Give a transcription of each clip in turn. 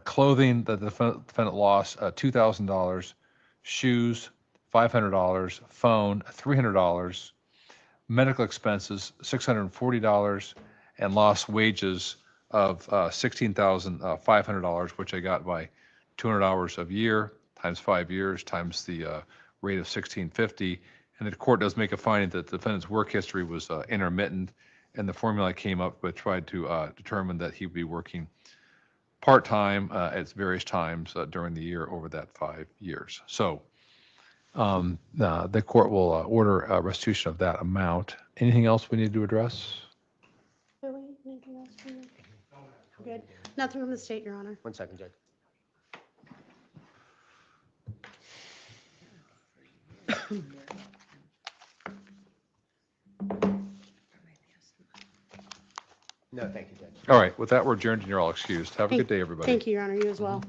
Clothing, the defendant lost $2,000. Shoes, $500. Phone, $300. Medical expenses, $640, and lost wages of $16,500, which I got by 200 hours a year times 5 years times the rate of $1,650. And the court does make a finding that the defendant's work history was intermittent, and the formula I came up with tried to determine that he would be working part-time at various times during the year over that 5 years. So the court will order a restitution of that amount. Anything else we need to address? Billy, anything else from you? Good. Nothing from the state, Your Honor. 1 second, Judge. No, thank you, Judge. All right, with that, we're adjourned and you're all excused. Have a good day, everybody. Thank you, Your Honor. You as well.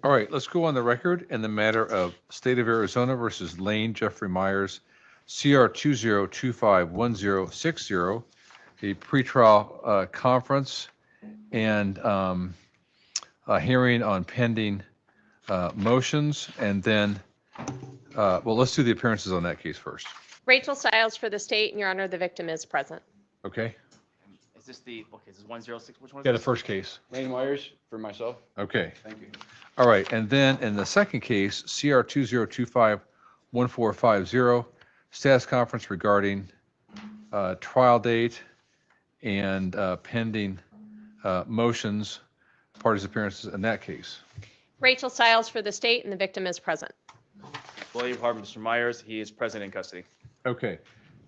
All right, let's go on the record in the matter of State of Arizona versus Lane Jeffrey Myers, CR 20251060, a pretrial conference and a hearing on pending motions, and then, well, let's do the appearances on that case first. Rachel Stiles for the state, and Your Honor, the victim is present. Okay? Is this the, okay, this is 106, which one is Yeah, the this? first case. Lane Myers for myself. Okay. Thank you. All right, and then in the second case, CR 20251450, status conference regarding trial date and pending motions, parties' appearances in that case. Rachel Stiles for the state, and the victim is present. William Harvey, Mr. Myers, he is present in custody. Okay,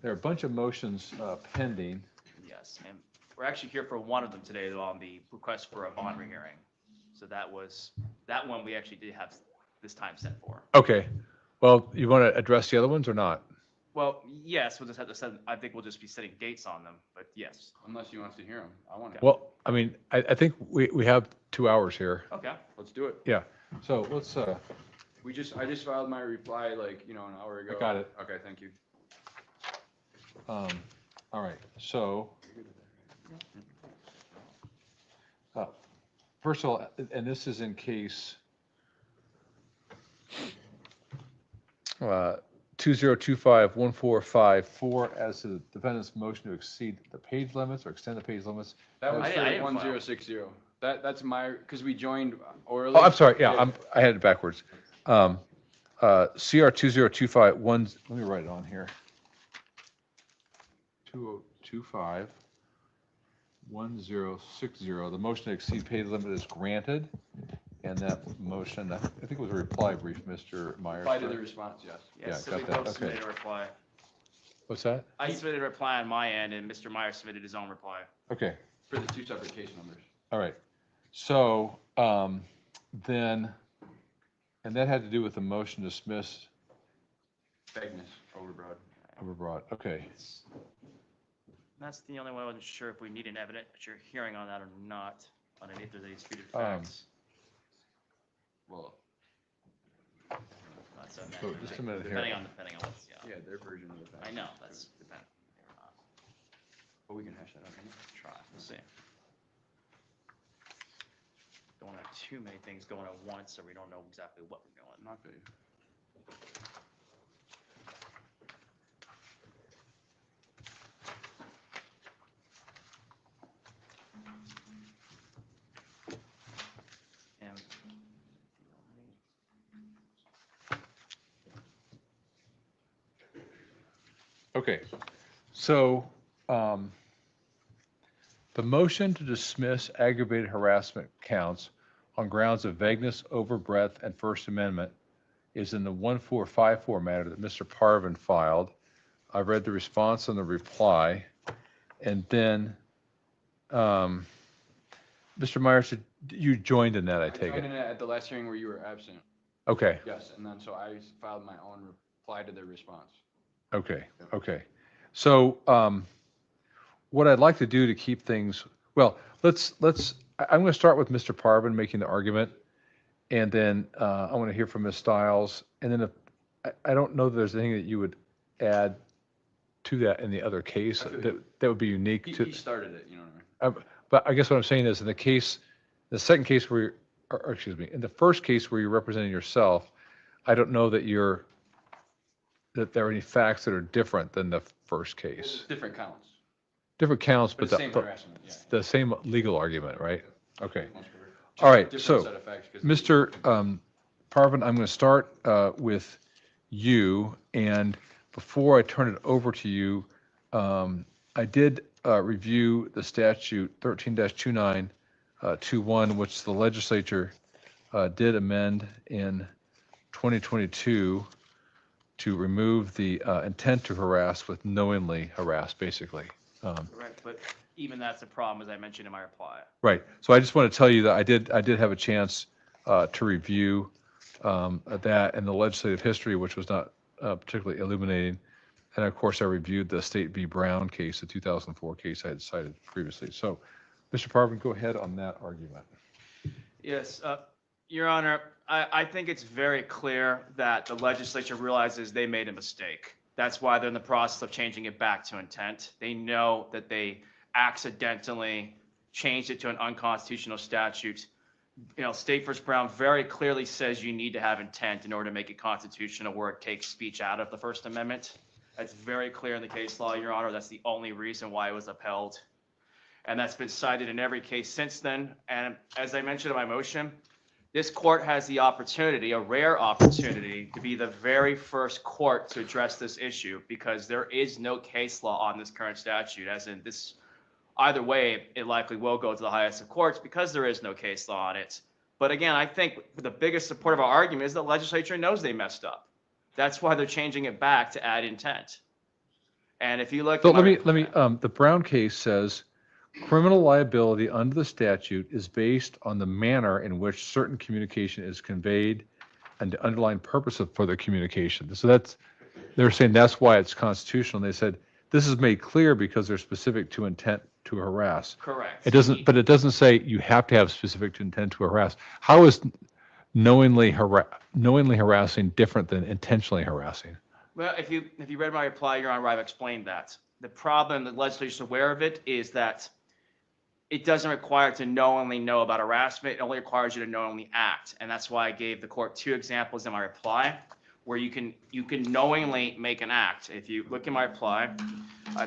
there are a bunch of motions pending. Yes, and we're actually here for one of them today on the request for a bond rehearing. So that one we actually did have this time set for. Okay, well, you want to address the other ones or not? Well, yes, we'll just have to set, I think we'll just be setting dates on them, but yes. Unless you want to hear him. I want to. Well, I mean, I think we have 2 hours here. Okay. Let's do it. Yeah, so let's, I just filed my reply like, an hour ago. got it. Okay, thank you. all right, so. First of all, and this is in case 20251454 as to the defendant's motion to exceed the page limits or extend the page limits. That was I for didn't file. 1060. That's my, because we joined orally. Oh, I'm sorry, yeah, I had it backwards. CR 20251, let me write it on here. 20251060, the motion to exceed page limit is granted. And that motion, I think it was a reply brief, Mr. Myers. Reply to the right? response, yes. Yes, so got we that, both okay. submitted a reply. What's that? I submitted a reply on my end and Mr. Myers submitted his own reply. Okay, For the 2 separate case numbers. all right. So then, and that had to do with the motion to dismiss Vagueness, overbroad. overbroad. Okay, That's the only one I wasn't sure if we need an evidence, but you're hearing on that or not, on any, if there's any disputed facts. Well, That's a so just a minute here. Depending on what's, yeah, their version of the facts. I know, that's dependent. But we can hash that out. Try, we'll see. Don't want to have too many things going at once, so we don't know exactly what we're doing. Not big. And okay. So the motion to dismiss aggravated harassment counts on grounds of vagueness, overbreadth, and First Amendment is in the 1454 matter that Mr. Parvin filed. I read the response and the reply. And then, Mr. Myers, you joined in that, I take joined it. in at the last hearing where you were absent. Okay, Yes, and then so I filed my own reply to their response. okay, okay. So what I'd like to do to keep things, well, I'm going to start with Mr. Parvin making the argument. And then I want to hear from Ms. Stiles. And then if, I don't know that there's anything that you would add to that in the other case that would be unique to. He started it, you know what I mean? But I guess what I'm saying is in the case, the second case where, or excuse me, in the first case where you're representing yourself, I don't know that that there are any facts that are different than the first case. Different counts. Different counts, But but the same but harassment, yeah. the same legal argument, right? Okay. Most of it. All right, Different so, set of facts, 'cause Mr. Parvin, I'm going to start with you. And before I turn it over to you, I did review the statute 13-2921, which the legislature did amend in 2022 to remove the intent to harass with knowingly harass, basically. Correct, but even that's a problem, as I mentioned in my reply. Right. So I just want to tell you that I did have a chance to review that and the legislative history, which was not particularly illuminating. And of course, I reviewed the State v. Brown case, the 2004 case I had cited previously. So, Mr. Parvin, go ahead on that argument. Yes, Your Honor, I think it's very clear that the legislature realizes they made a mistake. That's why they're in the process of changing it back to intent. They know that they accidentally changed it to an unconstitutional statute. You know, State v. Brown very clearly says you need to have intent in order to make it constitutional, where it takes speech out of the First Amendment. That's very clear in the case law, Your Honor. That's the only reason why it was upheld. And that's been cited in every case since then. And as I mentioned in my motion, this court has the opportunity, a rare opportunity, to be the very first court to address this issue, because there is no case law on this current statute, as in this, either way, it likely will go to the highest of courts because there is no case law on it. But again, I think the biggest support of our argument is the legislature knows they messed up. That's why they're changing it back to add intent. And if you look, So let me, the Brown case says, criminal liability under the statute is based on the manner in which certain communication is conveyed and the underlying purpose for the communication. So they're saying that's why it's constitutional. And they said, this is made clear because they're specific to intent to harass. correct. It doesn't say you have to have specific to intent to harass. How is knowingly harassing different than intentionally harassing? Well, if you read my reply, Your Honor, I've explained that. The problem, the legislature is aware of it, is that it doesn't require to knowingly know about harassment. It only requires you to knowingly act. And that's why I gave the court 2 examples in my reply where you can knowingly make an act. If you look in my reply,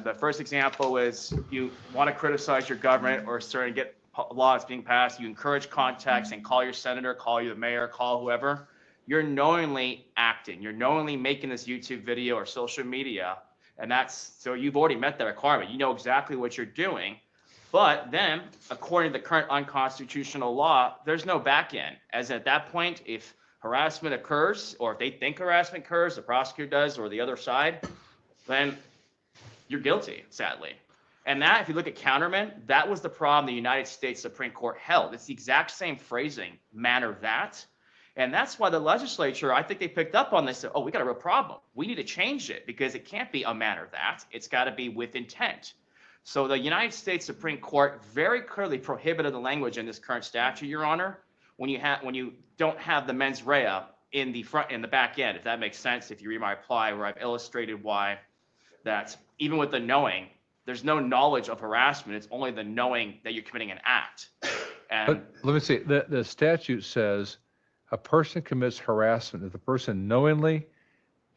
the first example is you want to criticize your government or certain get laws being passed. You encourage contacts and call your senator, call the mayor, call whoever. You're knowingly acting. You're knowingly making this YouTube video or social media. And so you've already met that requirement. You know exactly what you're doing. But then, according to the current unconstitutional law, there's no back end. As at that point, if harassment occurs, or if they think harassment occurs, the prosecutor does, or the other side, then you're guilty, sadly. And that, if you look at Counterman, that was the problem the United States Supreme Court held. It's the exact same phrasing, manner that. And that's why the legislature, I think they picked up on this. Said, oh, we got a real problem. We need to change it because it can't be a manner that. It's got to be with intent. So the United States Supreme Court very clearly prohibited the language in this current statute, Your Honor, when you don't have the mens rea in the front and the back end, if that makes sense. If you read my reply where I've illustrated why that even with the knowing, there's no knowledge of harassment. It's only the knowing that you're committing an act. And But let me see, the statute says a person commits harassment if the person knowingly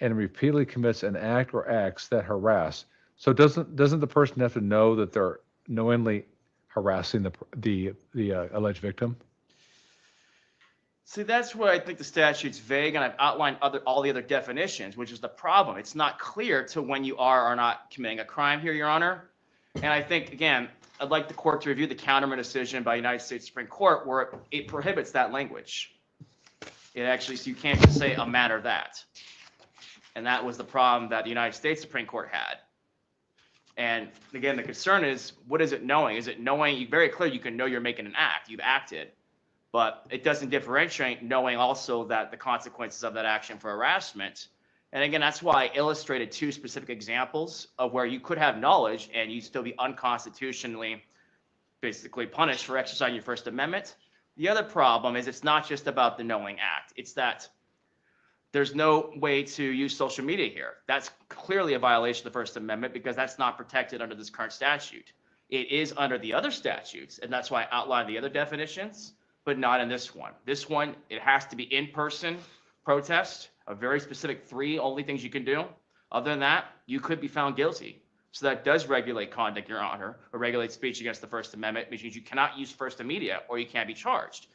and repeatedly commits an act or acts that harass. So doesn't the person have to know that they're knowingly harassing the alleged victim? see, that's where I think the statute's vague, and I've outlined all the other definitions, which is the problem. It's not clear to when you are or not committing a crime here, Your Honor. And I think, again, I'd like the court to review the Counterman decision by United States Supreme Court where it prohibits that language. It actually, so you can't just say a matter that. And that was the problem that the United States Supreme Court had. And again, the concern is, what is it knowing? Is it knowing, very clear you can know you're making an act, you've acted, but it doesn't differentiate knowing also that the consequences of that action for harassment. And again, that's why I illustrated 2 specific examples of where you could have knowledge and you'd still be unconstitutionally basically punished for exercising your First Amendment. The other problem is it's not just about the knowing act. It's that there's no way to use social media here. That's clearly a violation of the First Amendment because that's not protected under this current statute. It is under the other statutes, and that's why I outlined the other definitions, but not in this one. This one, it has to be in-person protest, a very specific 3 only things you can do. Other than that, you could be found guilty. So that does regulate conduct, Your Honor, or regulate speech against the First Amendment, which means you cannot use First Media or you can't be charged.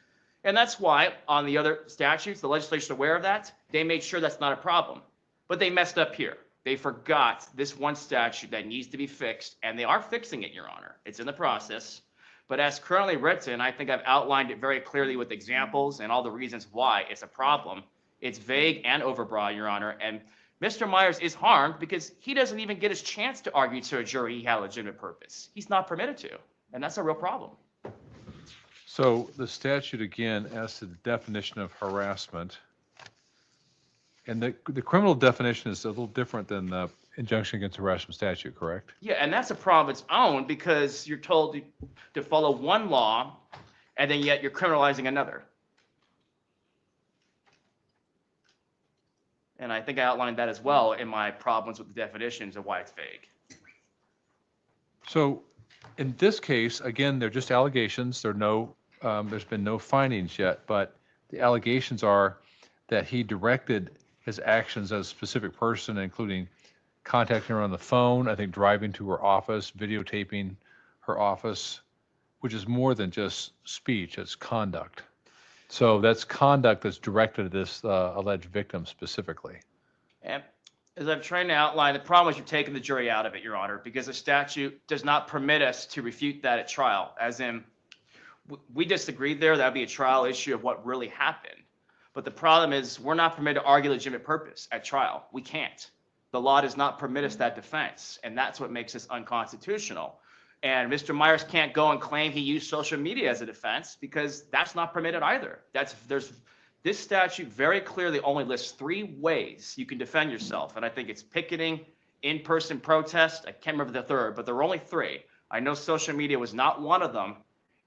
And that's why on the other statutes, the legislature is aware of that. They made sure that's not a problem. But they messed up here. They forgot this one statute that needs to be fixed, and they are fixing it, Your Honor. It's in the process. But as currently written, I think I've outlined it very clearly with examples and all the reasons why it's a problem. It's vague and overbroad, Your Honor. And Mr. Myers is harmed because he doesn't even get his chance to argue to a jury he had a legitimate purpose. He's not permitted to, and that's a real problem. So the statute, again, as to the definition of harassment, and the criminal definition is a little different than the injunction against harassment statute, correct? Yeah, and that's a problem of its own because you're told to follow one law, and then yet you're criminalizing another. And I think I outlined that as well in my problems with the definitions of why it's vague. So in this case, again, they're just allegations. There's been no findings yet, but the allegations are that he directed his actions as a specific person, including contacting her on the phone, I think driving to her office, videotaping her office, which is more than just speech, it's conduct. So that's conduct that's directed at this alleged victim specifically. And as I'm trying to outline, the problem is you're taking the jury out of it, Your Honor, because the statute does not permit us to refute that at trial. As in, we disagreed there, that'd be a trial issue of what really happened. But the problem is we're not permitted to argue legitimate purpose at trial. We can't. The law does not permit us that defense, and that's what makes this unconstitutional. And Mr. Myers can't go and claim he used social media as a defense because that's not permitted either. This statute very clearly only lists 3 ways you can defend yourself, and I think it's picketing, in-person protest, I can't remember the third, but there were only 3. I know social media was not one of them,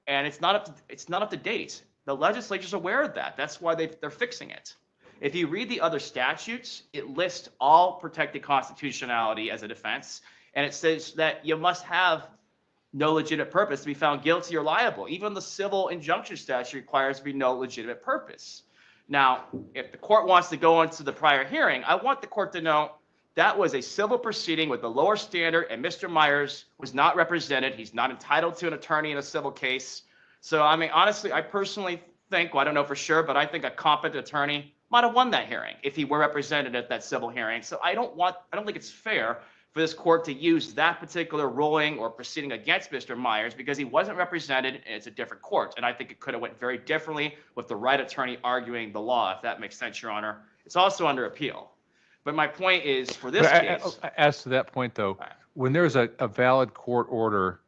and it's not up to date. The legislature's aware of that. That's why they're fixing it. If you read the other statutes, it lists all protected constitutionality as a defense, and it says that you must have no legitimate purpose to be found guilty or liable. Even the civil injunction statute requires to be no legitimate purpose. Now, if the court wants to go into the prior hearing, I want the court to know that was a civil proceeding with the lower standard, and Mr. Myers was not represented. He's not entitled to an attorney in a civil case. So, I mean, honestly, I personally think, well, I don't know for sure, but I think a competent attorney might have won that hearing if he were represented at that civil hearing. So I don't think it's fair for this court to use that particular ruling or proceeding against Mr. Myers because he wasn't represented and it's a different court. And I think it could have went very differently with the right attorney arguing the law, if that makes sense, Your Honor. It's also under appeal. But my point is, for this case... As to that point, though, when there's a valid court order,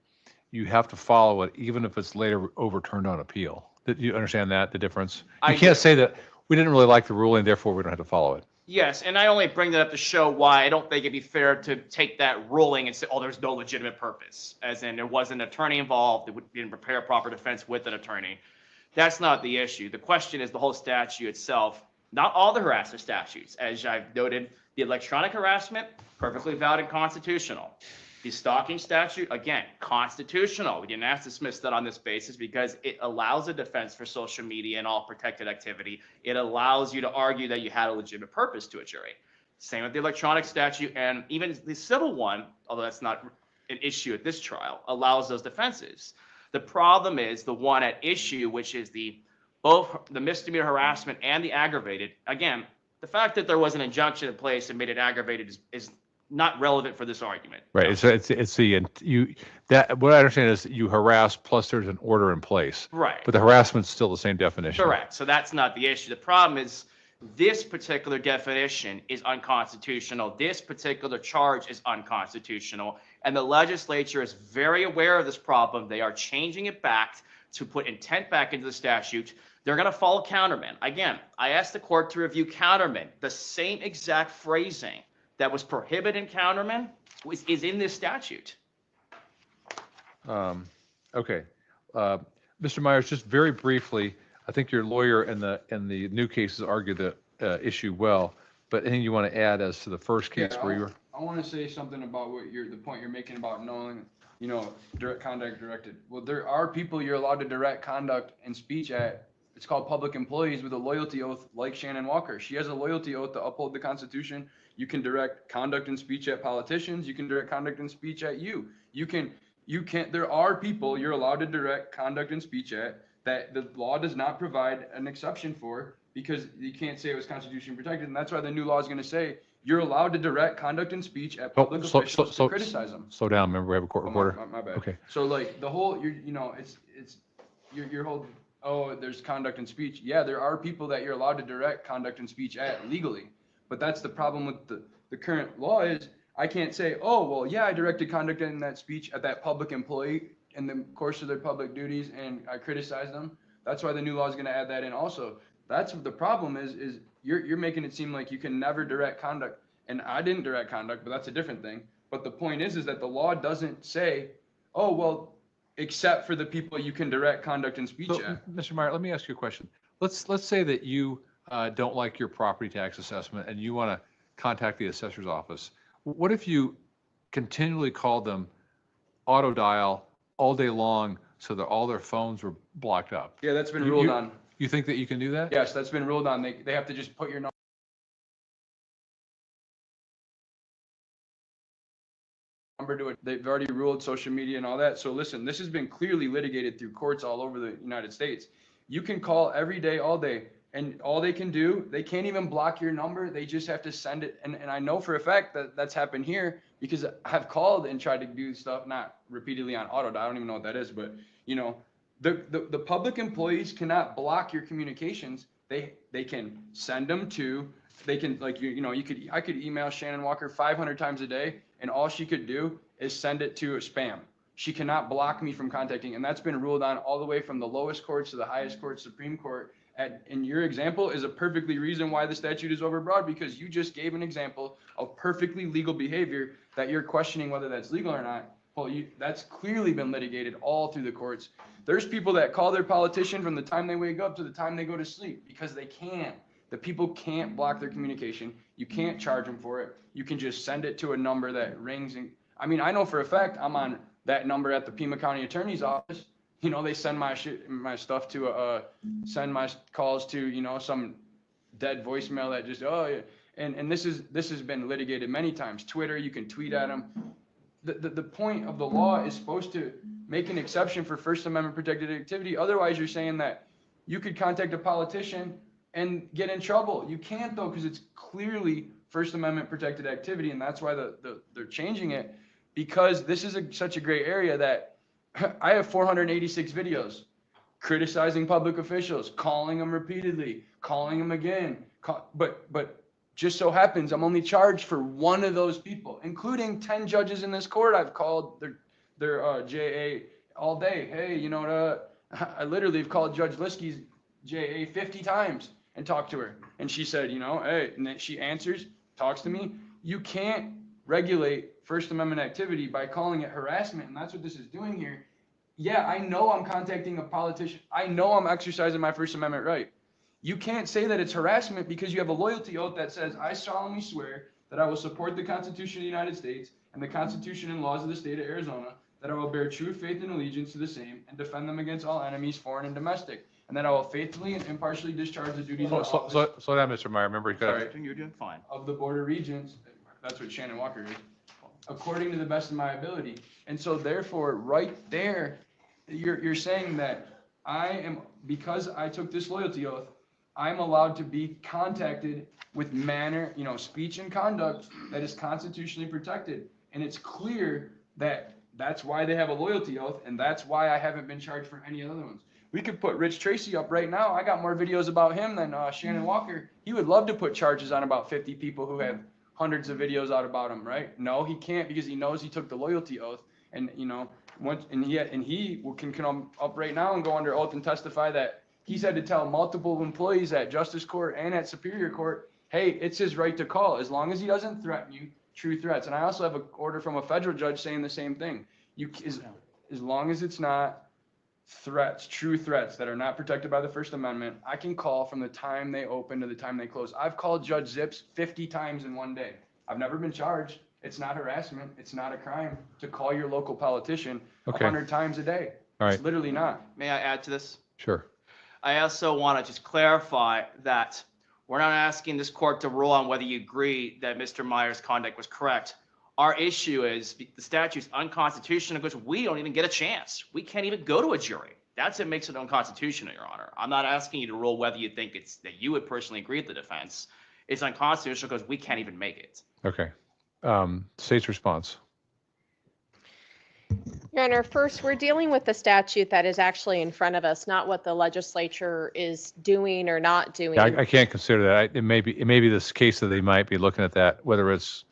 you have to follow it, even if it's later overturned on appeal. Do you understand that, the difference? You can't say that we didn't really like the ruling, therefore we don't have to follow it. Yes, and I only bring that up to show why I don't think it'd be fair to take that ruling and say, oh, there's no legitimate purpose, as in there was an attorney involved, they didn't prepare a proper defense with an attorney. That's not the issue. The question is the whole statute itself, not all the harassment statutes. As I've noted, the electronic harassment, perfectly valid and constitutional. The stalking statute, again, constitutional. We didn't ask to dismiss that on this basis because it allows a defense for social media and all protected activity. It allows you to argue that you had a legitimate purpose to a jury. Same with the electronic statute, and even the civil one, although that's not an issue at this trial, allows those defenses. The problem is the one at issue, which is both the misdemeanor harassment and the aggravated. Again, the fact that there was an injunction in place and made it aggravated is not relevant for this argument. Right. What I understand is you harass plus there's an order in place. Right. But the harassment's still the same definition. Correct. So that's not the issue. The problem is this particular definition is unconstitutional. This particular charge is unconstitutional. And the legislature is very aware of this problem. They are changing it back to put intent back into the statute. They're going to follow counterman. Again, I asked the court to review counterman. The same exact phrasing that was prohibited in counterman is in this statute. Okay. Mr. Myers, just very briefly, I think your lawyer in the new cases argued the issue well, but anything you want to add as to the first case where you were? I want to say something about the point you're making about knowing, direct conduct directed. Well, there are people you're allowed to direct conduct and speech at. It's called public employees with a loyalty oath, like Shannon Walker. She has a loyalty oath to uphold the Constitution. You can direct conduct and speech at politicians. You can direct conduct and speech at you. There are people you're allowed to direct conduct and speech at that the law does not provide an exception for because you can't say it was constitutionally protected. And that's why the new law is going to say you're allowed to direct conduct and speech at public officials to criticize them. Slow down. Remember, we have a court reporter. My bad. Okay. So like the whole, your whole, oh, there's conduct and speech. Yeah, there are people that you're allowed to direct conduct and speech at legally. But that's the problem with the current law is I can't say, oh, well, yeah, I directed conduct in that speech at that public employee in the course of their public duties and I criticized them. That's why the new law is going to add that in also. That's what the problem is you're making it seem like you can never direct conduct. And I didn't direct conduct, but that's a different thing. But the point is that the law doesn't say, oh, well, except for the people you can direct conduct and speech at. Mr. Meyer, let me ask you a question. Let's say that you don't like your property tax assessment and you want to contact the assessor's office, what if you continually called them auto dial all day long so that all their phones were blocked up? Yeah, that's been You- ruled you- on. You think that you can do that? Yes, that's been ruled on. They have to just put your number to it. They've already ruled social media and all that. So listen, this has been clearly litigated through courts all over the United States. You can call every day, all day, and all they can do, they can't even block your number. They just have to send it. And I know for a fact that that's happened here because I've called and tried to do stuff, not repeatedly on auto dial. I don't even know what that is, but you know, the public employees cannot block your communications. They can send them to, they can, like, I could email Shannon Walker 500 times a day and all she could do is send it to a spam. She cannot block me from contacting, and that's been ruled on all the way from the lowest courts to the highest court, Supreme Court. And your example is a perfectly reason why the statute is overbroad, because you just gave an example of perfectly legal behavior that you're questioning whether that's legal or not. Well, that's clearly been litigated all through the courts. There's people that call their politician from the time they wake up to the time they go to sleep because they can. The people can't block their communication. You can't charge them for it. You can just send it to a number that rings. And I mean, I know for a fact I'm on that number at the Pima County Attorney's Office. You know, they send my stuff to send my calls to, you know, some dead voicemail that just, oh yeah. And this has been litigated many times. Twitter, you can tweet at them. The point of the law is supposed to make an exception for First Amendment protected activity. Otherwise, you're saying that you could contact a politician and get in trouble. You can't though, because it's clearly First Amendment protected activity, and that's why they're changing it, because this is such a gray area that I have 486 videos criticizing public officials, calling them repeatedly, calling them again, but just so happens I'm only charged for one of those people, including 10 judges in this court. I've called their JA all day. Hey, you know, I literally have called Judge Liskey's JA 50 times and talked to her. And she said, you know, hey, and then she answers, talks to me. You can't regulate First Amendment activity by calling it harassment. And that's what this is doing here. Yeah, I know I'm contacting a politician. I know I'm exercising my First Amendment right. You can't say that it's harassment because you have a loyalty oath that says, I solemnly swear that I will support the Constitution of the United States and the Constitution and laws of the state of Arizona, that I will bear true faith and allegiance to the same and defend them against all enemies, foreign and domestic, and that I will faithfully and impartially discharge the duties of office Slow down, Mr. Meyer. Remember, you got You're doing fine. of the Board of Regents. That's what Shannon Walker is. According to the best of my ability. And so therefore, right there, you're saying that I am, because I took this loyalty oath, I'm allowed to be contacted with manner, you know, speech and conduct that is constitutionally protected. And it's clear that that's why they have a loyalty oath, and that's why I haven't been charged for any other ones. We could put Rich Tracy up right now. I got more videos about him than Shannon Walker. He would love to put charges on about 50 people who have hundreds of videos out about him, right? No, he can't, because he knows he took the loyalty oath, and you know, he can come up right now and go under oath and testify that he's had to tell multiple employees at Justice Court and at Superior Court, hey, it's his right to call as long as he doesn't threaten you, true threats. And I also have an order from a federal judge saying the same thing. As long as it's not threats, true threats that are not protected by the First Amendment, I can call from the time they open to the time they close. I've called Judge Zips 50 times in one day. I've never been charged. It's not harassment. It's not a crime to call your local politician 100 times a day. All right. It's literally not. May I add to this? Sure. I also want to just clarify that we're not asking this court to rule on whether you agree that Mr. Meyer's conduct was correct. Our issue is the statute's unconstitutional because we don't even get a chance. We can't even go to a jury. That's what makes it unconstitutional, Your Honor. I'm not asking you to rule whether you think it's that you would personally agree with the defense. It's unconstitutional because we can't even make it. Okay. State's response. Your Honor, first, we're dealing with the statute that is actually in front of us, not what the legislature is doing or not doing. Yeah, I can't consider that. It may be this case that they might be looking at that, whether it's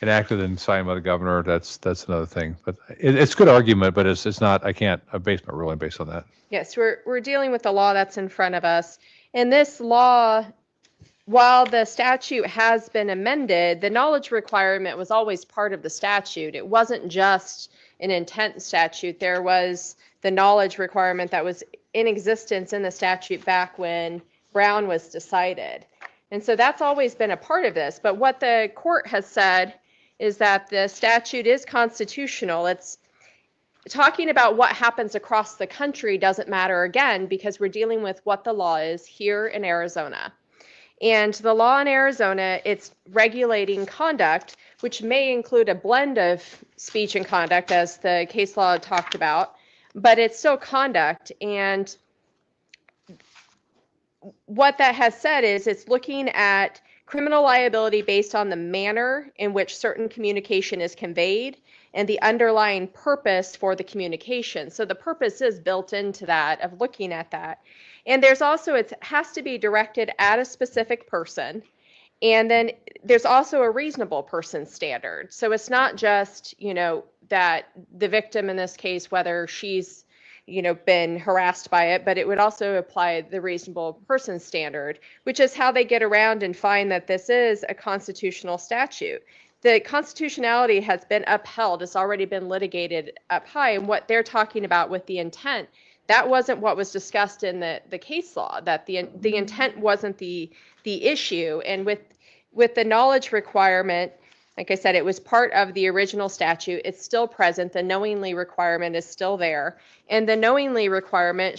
enacted and signed by the governor. That's another thing. But it's good argument, but it's not. I can't base my ruling based on that. Yes, we're dealing with the law that's in front of us. And this law, while the statute has been amended, the knowledge requirement was always part of the statute. It wasn't just an intent statute. There was the knowledge requirement that was in existence in the statute back when Brown was decided. And so that's always been a part of this. But what the court has said is that the statute is constitutional. It's talking about what happens across the country doesn't matter again, because we're dealing with what the law is here in Arizona. And the law in Arizona, it's regulating conduct, which may include a blend of speech and conduct, as the case law talked about, but it's still conduct. And what that has said is it's looking at criminal liability based on the manner in which certain communication is conveyed and the underlying purpose for the communication. So the purpose is built into that, of looking at that. And there's also, it has to be directed at a specific person. And then there's also a reasonable person standard. So it's not just, that the victim in this case, whether she's, been harassed by it, but it would also apply the reasonable person standard, which is how they get around and find that this is a constitutional statute. The constitutionality has been upheld. It's already been litigated up high. And what they're talking about with the intent, that wasn't what was discussed in the case law, that the intent wasn't the issue. And with the knowledge requirement, like I said, it was part of the original statute. It's still present. The knowingly requirement is still there. And the knowingly requirement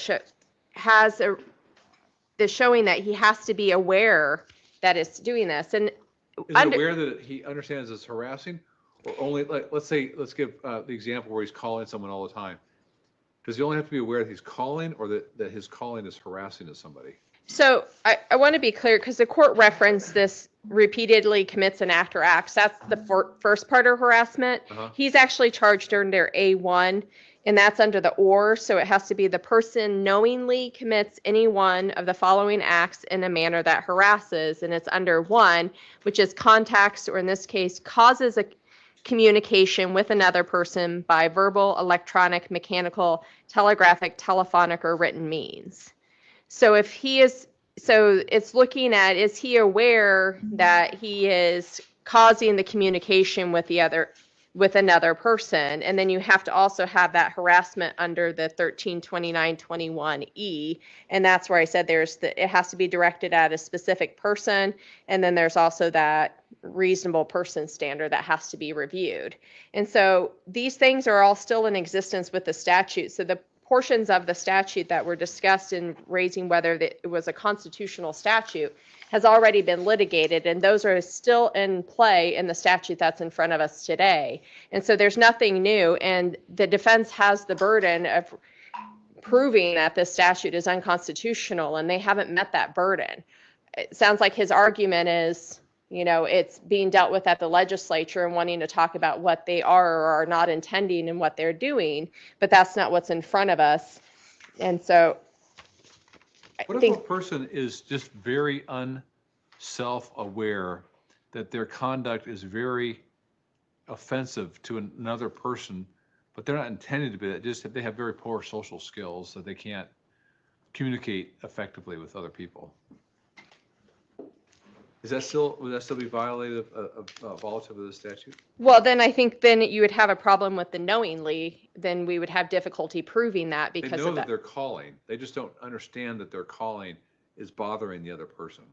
is showing that he has to be aware that it's doing this. And Is it aware that he understands it's harassing, or only, like, let's give the example where he's calling someone all the time. Does he only have to be aware that he's calling, or that his calling is harassing to somebody? So I want to be clear, because the court referenced this repeatedly commits an act or acts. That's the first part of harassment. He's actually charged under A1, and that's under the or. So it has to be the person knowingly commits any one of the following acts in a manner that harasses. And it's under 1, which is contacts, or in this case, causes a communication with another person by verbal, electronic, mechanical, telegraphic, telephonic, or written means. So it's looking at, is he aware that he is causing the communication with another person? And then you have to also have that harassment under the 132921E. And that's where I said it has to be directed at a specific person. And then there's also that reasonable person standard that has to be reviewed. And so these things are all still in existence with the statute. So the portions of the statute that were discussed in raising whether it was a constitutional statute has already been litigated, and those are still in play in the statute that's in front of us today. And so there's nothing new, and the defense has the burden of proving that this statute is unconstitutional, and they haven't met that burden. It sounds like his argument is, it's being dealt with at the legislature and wanting to talk about what they are or are not intending and what they're doing, but that's not what's in front of us. And so What if a person is just very self-aware that their conduct is very offensive to another person, but they're not intended to be that, just that they have very poor social skills, that they can't communicate effectively with other people? Would that still be violative of the statute? Well, then I think you would have a problem with the knowingly. Then we would have difficulty proving that because they know that they're calling. They just don't understand that their calling is bothering the other person.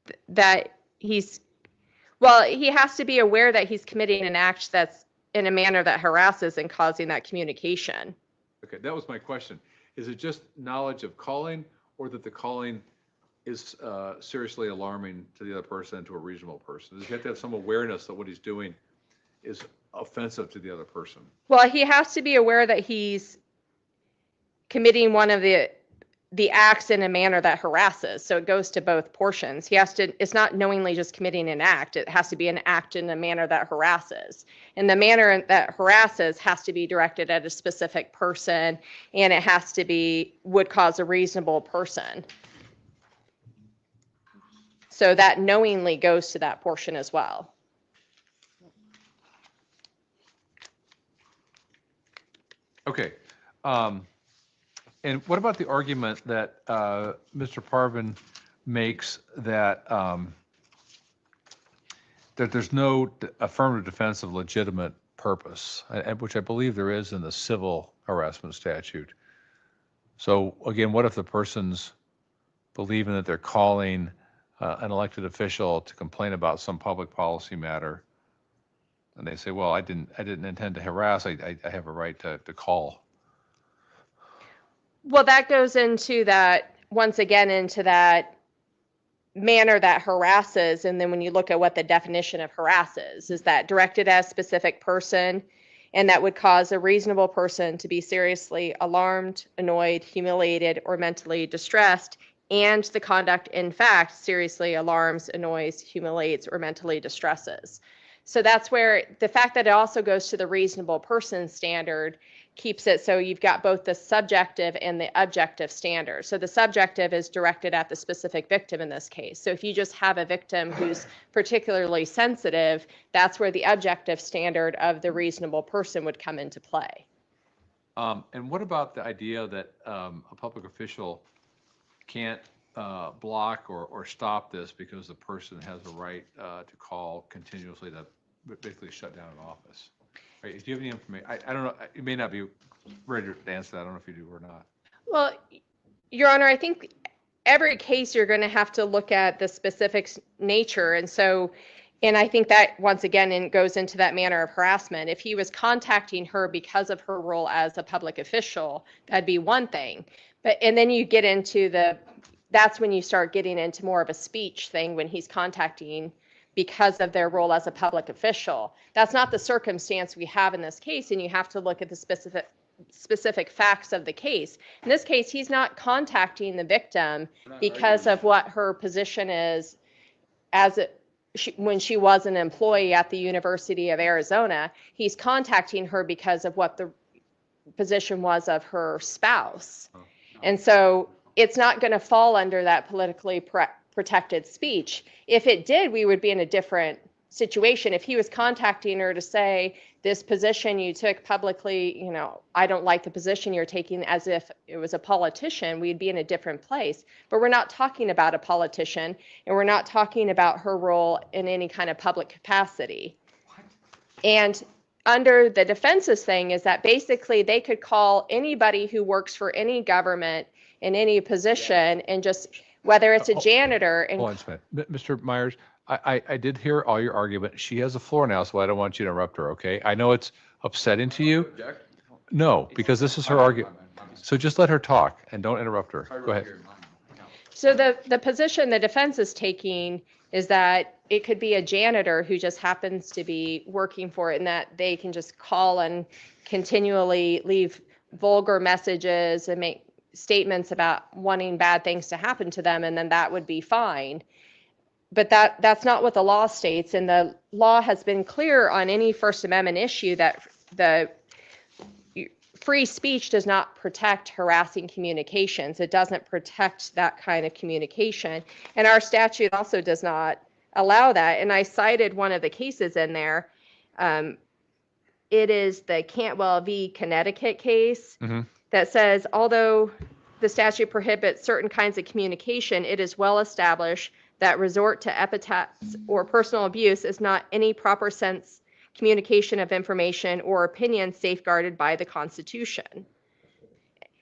He has to be aware that he's committing an act that's in a manner that harasses and causing that communication. Okay, that was my question. Is it just knowledge of calling, or that the calling is seriously alarming to the other person and to a reasonable person? Does he have to have some awareness that what he's doing is offensive to the other person? Well, he has to be aware that he's committing one of the acts in a manner that harasses. So it goes to both portions. It's not knowingly just committing an act. It has to be an act in a manner that harasses. And the manner that harasses has to be directed at a specific person, and it would cause a reasonable person. So that knowingly goes to that portion as well. Okay. And what about the argument that Mr. Parvin makes that there's no affirmative defense of legitimate purpose, which I believe there is in the civil harassment statute? So again, what if the person's believing that they're calling an elected official to complain about some public policy matter, and they say, well, I didn't intend to harass, I have a right to call. Well, that goes into that, once again, into that manner that harasses. And then when you look at what the definition of harasses is, that directed at a specific person, and that would cause a reasonable person to be seriously alarmed, annoyed, humiliated, or mentally distressed, and the conduct in fact seriously alarms, annoys, humiliates, or mentally distresses. So that's where the fact that it also goes to the reasonable person standard keeps it so you've got both the subjective and the objective standard. So the subjective is directed at the specific victim in this case. So if you just have a victim who's particularly sensitive, that's where the objective standard of the reasonable person would come into play. And what about the idea that a public official can't block or stop this because the person has a right to call continuously to basically shut down an office? Right? Do you have any information? I don't know. You may not be ready to answer that. I don't know if you do or not. Well, Your Honor, I think every case you're going to have to look at the specific nature. And I think that once again it goes into that manner of harassment. If he was contacting her because of her role as a public official, that'd be one thing. And then you get into that's when you start getting into more of a speech thing, when he's contacting because of their role as a public official. That's not the circumstance we have in this case, and you have to look at the specific facts of the case. In this case, he's not contacting the victim because of what her position is when she was an employee at the University of Arizona. He's contacting her because of what the position was of her spouse. And so it's not going to fall under that politically protected speech. If it did, we would be in a different situation. If he was contacting her to say, this position you took publicly, I don't like the position you're taking, as if it was a politician, we'd be in a different place. But we're not talking about a politician, and we're not talking about her role in any kind of public capacity. And under the defense's thing is that basically they could call anybody who works for any government in any position, and just whether it's a janitor. And hold on a minute. Mr. Myers, I did hear all your argument. She has the floor now, so I don't want you to interrupt her, okay? I know it's upsetting to you. No, because this is her argument. So just let her talk and don't interrupt her. Go ahead. So the position the defense is taking is that it could be a janitor who just happens to be working for it, and that they can just call and continually leave vulgar messages and make statements about wanting bad things to happen to them, and then that would be fine. But that's not what the law states, and the law has been clear on any First Amendment issue that the free speech does not protect harassing communications. It doesn't protect that kind of communication, and our statute also does not allow that. And I cited one of the cases in there. It is the Cantwell v. Connecticut case. That says, although the statute prohibits certain kinds of communication, it is well established that resort to epithets or personal abuse is not any proper sense communication of information or opinion safeguarded by the Constitution.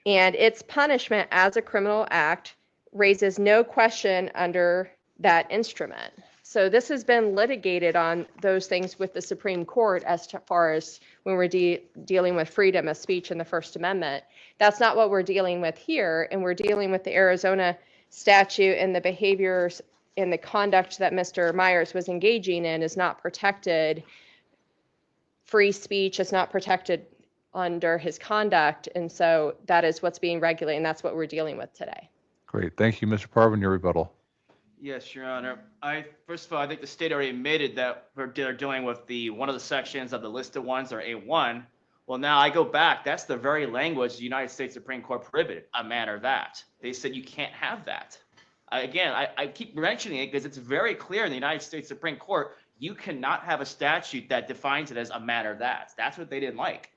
And its punishment as a criminal act raises no question under that instrument. So this has been litigated on those things with the Supreme Court as far as when we're dealing with freedom of speech in the First Amendment. That's not what we're dealing with here, and we're dealing with the Arizona statute, and the behaviors and the conduct that Mr. Myers was engaging in is not protected. Free speech is not protected under his conduct, and so that is what's being regulated, and that's what we're dealing with today. Great. Thank you, Mr. Parvin. Your rebuttal. Yes, Your Honor. First of all, I think the state already admitted that they're dealing with one of the sections of the listed ones, or A1. Well, now I go back. That's the very language the United States Supreme Court prohibited, a manner that. They said you can't have that. Again, I keep mentioning it because it's very clear in the United States Supreme Court, you cannot have a statute that defines it as a manner that. That's what they didn't like.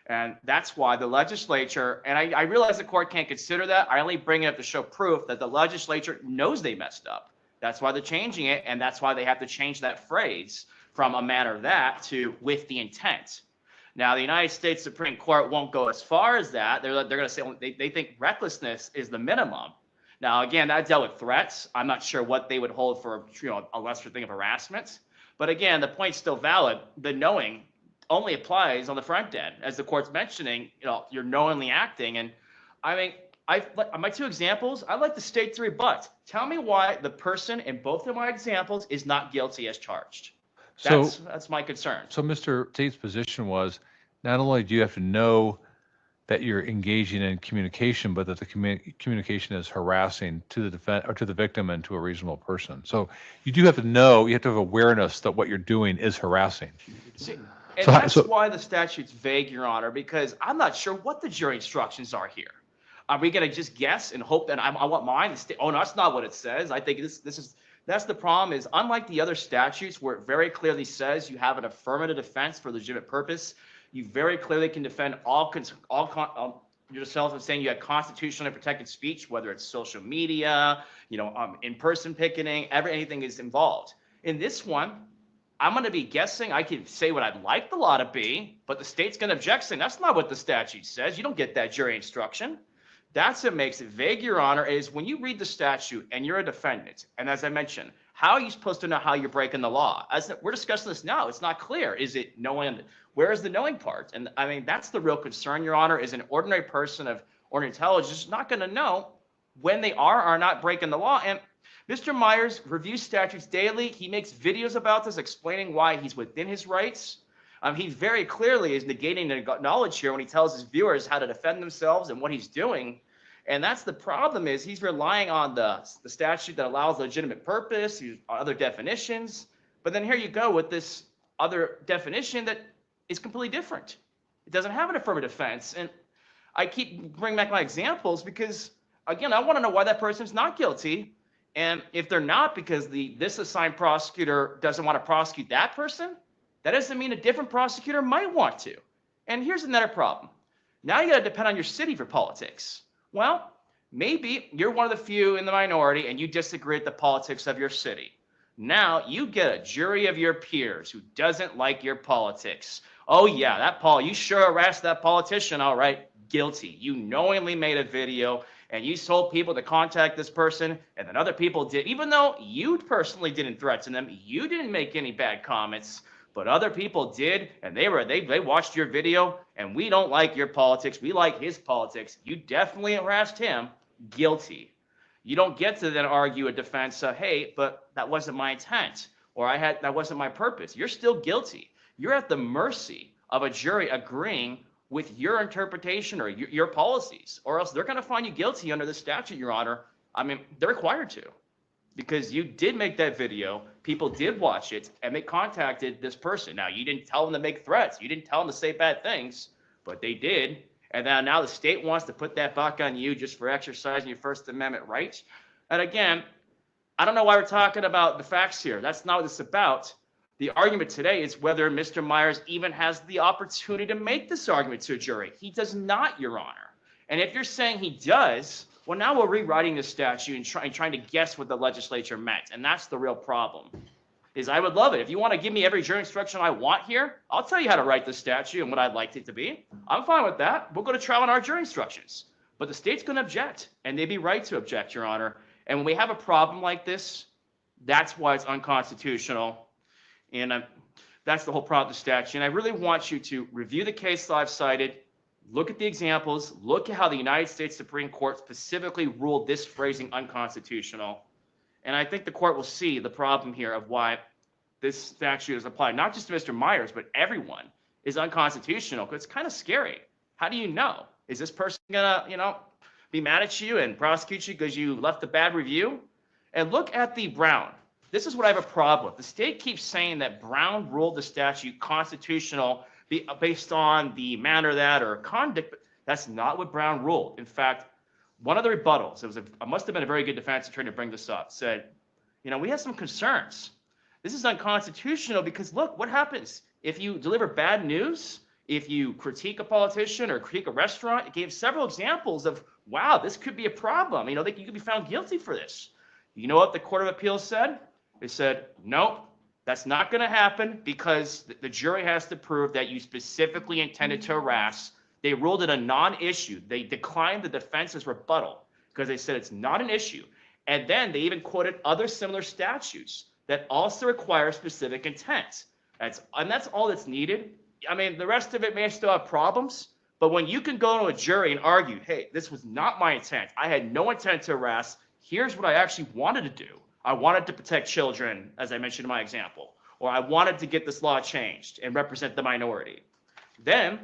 And that's why the legislature, and I realize the court can't consider that. I only bring it up to show proof that the legislature knows they messed up. That's why they're changing it, and that's why they have to change that phrase from a manner that to with the intent. Now, the United States Supreme Court won't go as far as that. They're going to say they think recklessness is the minimum. Now, again, that dealt with threats. I'm not sure what they would hold for, a lesser thing of harassment. But again, the point's still valid. The knowing only applies on the front end. As the court's mentioning, you're knowingly acting. And I mean, my two examples, I'd like the state to rebut. Tell me why the person in both of my examples is not guilty as charged. That's my concern. So Mr. Tate's position was, not only do you have to know that you're engaging in communication, but that the communication is harassing to the victim and to a reasonable person. So you do have to know, you have to have awareness that what you're doing is harassing. See, and that's why the statute's vague, Your Honor, because I'm not sure what the jury instructions are here. Are we going to just guess and hope that I want mine to stay? Oh, no, that's not what it says. I think that's the problem, is unlike the other statutes where it very clearly says you have an affirmative defense for legitimate purpose, you very clearly can defend yourself and saying you had constitutionally protected speech, whether it's social media, in-person picketing, anything is involved. In this one, I'm going to be guessing. I can say what I'd like the law to be, but the state's going to object, saying that's not what the statute says. You don't get that jury instruction. That's what makes it vague, Your Honor, is when you read the statute and you're a defendant, and as I mentioned, how are you supposed to know how you're breaking the law? As we're discussing this now, it's not clear. Is it knowing? Where is the knowing part? And I mean, that's the real concern, Your Honor, is an ordinary person of ordinary intelligence is not going to know when they are not breaking the law. And Mr. Myers reviews statutes daily. He makes videos about this, explaining why he's within his rights. He very clearly is negating the knowledge here when he tells his viewers how to defend themselves and what he's doing. And that's the problem, is he's relying on the statute that allows legitimate purpose, other definitions. But then here you go with this other definition that is completely different. It doesn't have an affirmative defense. And I keep bringing back my examples because, again, I want to know why that person's not guilty. And if they're not because this assigned prosecutor doesn't want to prosecute that person, that doesn't mean a different prosecutor might want to. And here's another problem. Now you got to depend on your city for politics. Well, maybe you're one of the few in the minority and you disagree with the politics of your city. Now you get a jury of your peers who doesn't like your politics. Oh yeah, you sure arrested that politician, all right, guilty. You knowingly made a video and you told people to contact this person, and then other people did, even though you personally didn't threaten them, you didn't make any bad comments, but other people did, and they watched your video, and we don't like your politics, we like his politics. You definitely harassed him, guilty. You don't get to then argue a defense of, hey, but that wasn't my intent, or that wasn't my purpose. You're still guilty. You're at the mercy of a jury agreeing with your interpretation or your policies, or else they're going to find you guilty under the statute, Your Honor. I mean, they're required to, because you did make that video, people did watch it, and they contacted this person. Now, you didn't tell them to make threats, you didn't tell them to say bad things, but they did. And now the state wants to put that back on you just for exercising your First Amendment rights. And again, I don't know why we're talking about the facts here. That's not what it's about. The argument today is whether Mr. Myers even has the opportunity to make this argument to a jury. He does not, Your Honor. And if you're saying he does, well, now we're rewriting the statute and trying to guess what the legislature meant. And that's the real problem. Is I would love it. If you want to give me every jury instruction I want here, I'll tell you how to write the statute and what I'd like it to be. I'm fine with that. We'll go to trial on our jury instructions. But the state's going to object, and they'd be right to object, Your Honor. And when we have a problem like this, that's why it's unconstitutional. And that's the whole problem with the statute. And I really want you to review the case that I've cited, look at the examples, look at how the United States Supreme Court specifically ruled this phrasing unconstitutional. And I think the court will see the problem here of why this statute is applied, not just to Mr. Myers, but everyone, is unconstitutional. Because it's kind of scary. How do you know? Is this person gonna, be mad at you and prosecute you because you left a bad review? And look at the Brown. This is what I have a problem with. The state keeps saying that Brown ruled the statute constitutional based on the manner that or conduct, but that's not what Brown ruled. In fact, one of the rebuttals, it must have been a very good defense attorney to bring this up, said, we have some concerns. This is unconstitutional because look, what happens if you deliver bad news, if you critique a politician or critique a restaurant? It gave several examples of, wow, this could be a problem. You could be found guilty for this. You know what the Court of Appeals said? They said, no, That's not going to happen because the jury has to prove that you specifically intended to harass. They ruled it a non-issue. They declined the defense's rebuttal because they said it's not an issue. And then they even quoted other similar statutes that also require specific intent. That's all that's needed. I mean, the rest of it may still have problems, but when you can go to a jury and argue, hey, this was not my intent. I had no intent to harass. Here's what I actually wanted to do. I wanted to protect children, as I mentioned in my example, or I wanted to get this law changed and represent the minority. Then,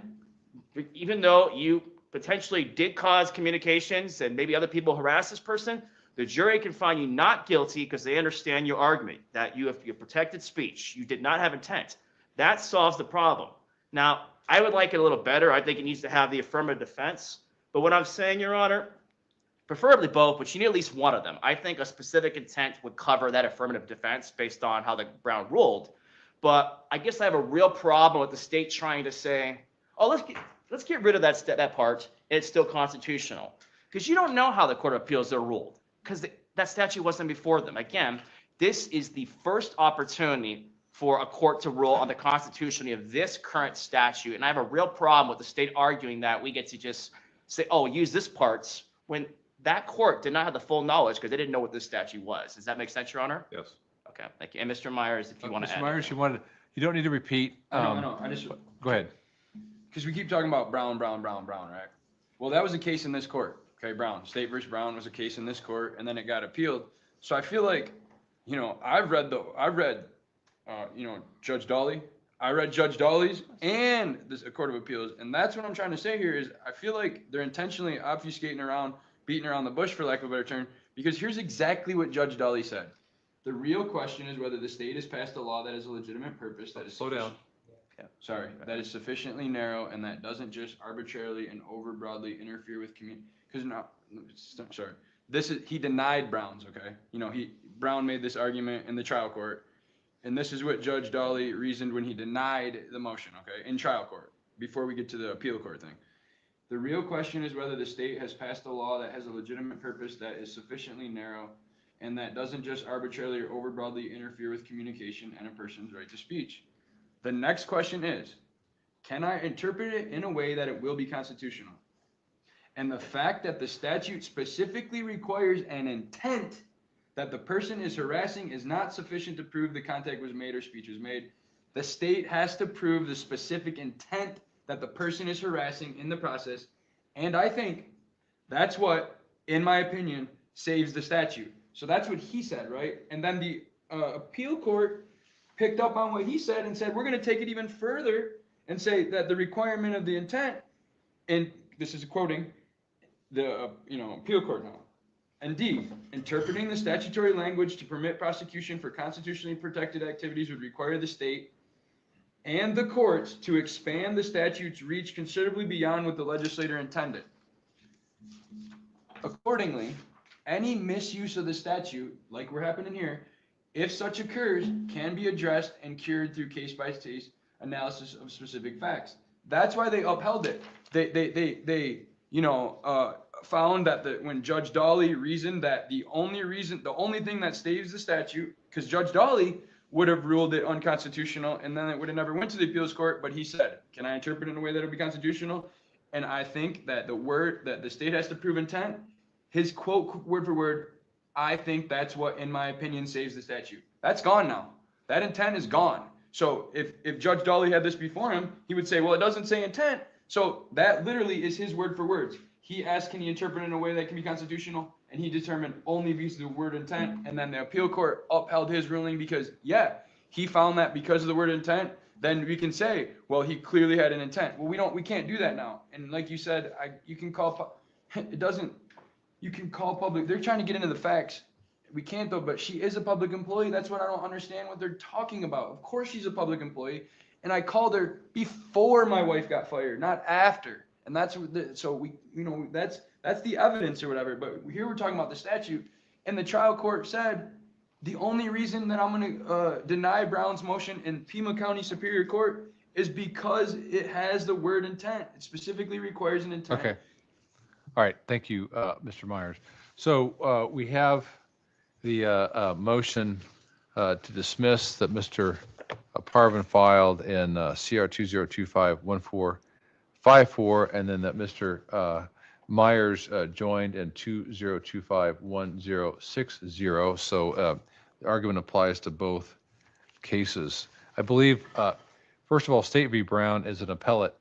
even though you potentially did cause communications and maybe other people harass this person, the jury can find you not guilty because they understand your argument that you have protected speech. You did not have intent. That solves the problem. Now, I would like it a little better. I think it needs to have the affirmative defense. But what I'm saying, Your Honor, preferably both, but you need at least one of them. I think a specific intent would cover that affirmative defense based on how the Brown ruled. But I guess I have a real problem with the state trying to say, oh, let's get rid of that part, and it's still constitutional. Because you don't know how the Court of Appeals are ruled, because that statute wasn't before them. Again, this is the first opportunity for a court to rule on the constitutionality of this current statute. And I have a real problem with the state arguing that we get to just say, oh, use this parts, when that court did not have the full knowledge because they didn't know what this statute was. Does that make sense, Your Honor? Yes. Okay, thank you. And Mr. Myers, if you want to Mr. add. Myers, you don't need to repeat. I know. I just, Go ahead. because we keep talking about Brown, right? Well, that was a case in this court. Okay, Brown, State versus Brown was a case in this court, and then it got appealed. So I feel like, I've read Judge Dawley. I read Judge Dawley's and this Court of Appeals, and that's what I'm trying to say here is I feel like they're intentionally obfuscating around, beating around the bush, for lack of a better term, because here's exactly what Judge Dawley said. The real question is whether the state has passed a law that has a legitimate purpose that is Slow down. that is sufficiently narrow and that doesn't just arbitrarily and over broadly interfere with community. He denied Brown's, okay? Brown made this argument in the trial court, and this is what Judge Dawley reasoned when he denied the motion, okay, in trial court, before we get to the appeal court thing. The real question is whether the state has passed a law that has a legitimate purpose that is sufficiently narrow and that doesn't just arbitrarily or over broadly interfere with communication and a person's right to speech. The next question is, can I interpret it in a way that it will be constitutional? And the fact that the statute specifically requires an intent that the person is harassing is not sufficient to prove the contact was made or speech was made. The state has to prove the specific intent that the person is harassing in the process. And I think that's what, in my opinion, saves the statute. So that's what he said, right? And then the appeal court picked up on what he said and said, we're going to take it even further and say that the requirement of the intent, and this is quoting the appeal court now. And D, interpreting the statutory language to permit prosecution for constitutionally protected activities would require the state and the courts to expand the statute's reach considerably beyond what the legislator intended. Accordingly, any misuse of the statute, like we're happening here, if such occurs, can be addressed and cured through case-by-case analysis of specific facts. That's why they upheld it. They found that when Judge Dawley reasoned that the only thing that saves the statute, because Judge Dawley would have ruled it unconstitutional and then it would have never went to the appeals court, but he said, can I interpret it in a way that it'll be constitutional? And I think that the state has to prove intent, his quote word for word, I think that's what, in my opinion, saves the statute. That's gone now. That intent is gone. So if Judge Dawley had this before him, he would say, well, it doesn't say intent. So that literally is his word for words. He asked, can he interpret it in a way that can be constitutional? And he determined only because of the word intent. And then the appeal court upheld his ruling because, yeah, he found that because of the word intent, then we can say, well, he clearly had an intent. Well, we can't do that now. And like you said, you can call public. They're trying to get into the facts. We can't though, but she is a public employee. That's what I don't understand what they're talking about. Of course she's a public employee. And I called her before my wife got fired, not after. And that's that's the evidence or whatever. But here we're talking about the statute. And the trial court said, the only reason that I'm going to deny Brown's motion in Pima County Superior Court is because it has the word intent. It specifically requires an intent. Okay. All right. Thank you, Mr. Myers. So we have the motion to dismiss that Mr. Parvin filed in CR 2025-1454, and then that Mr. Myers joined in 2025-1060. So the argument applies to both cases. I believe, first of all, State v. Brown is an appellate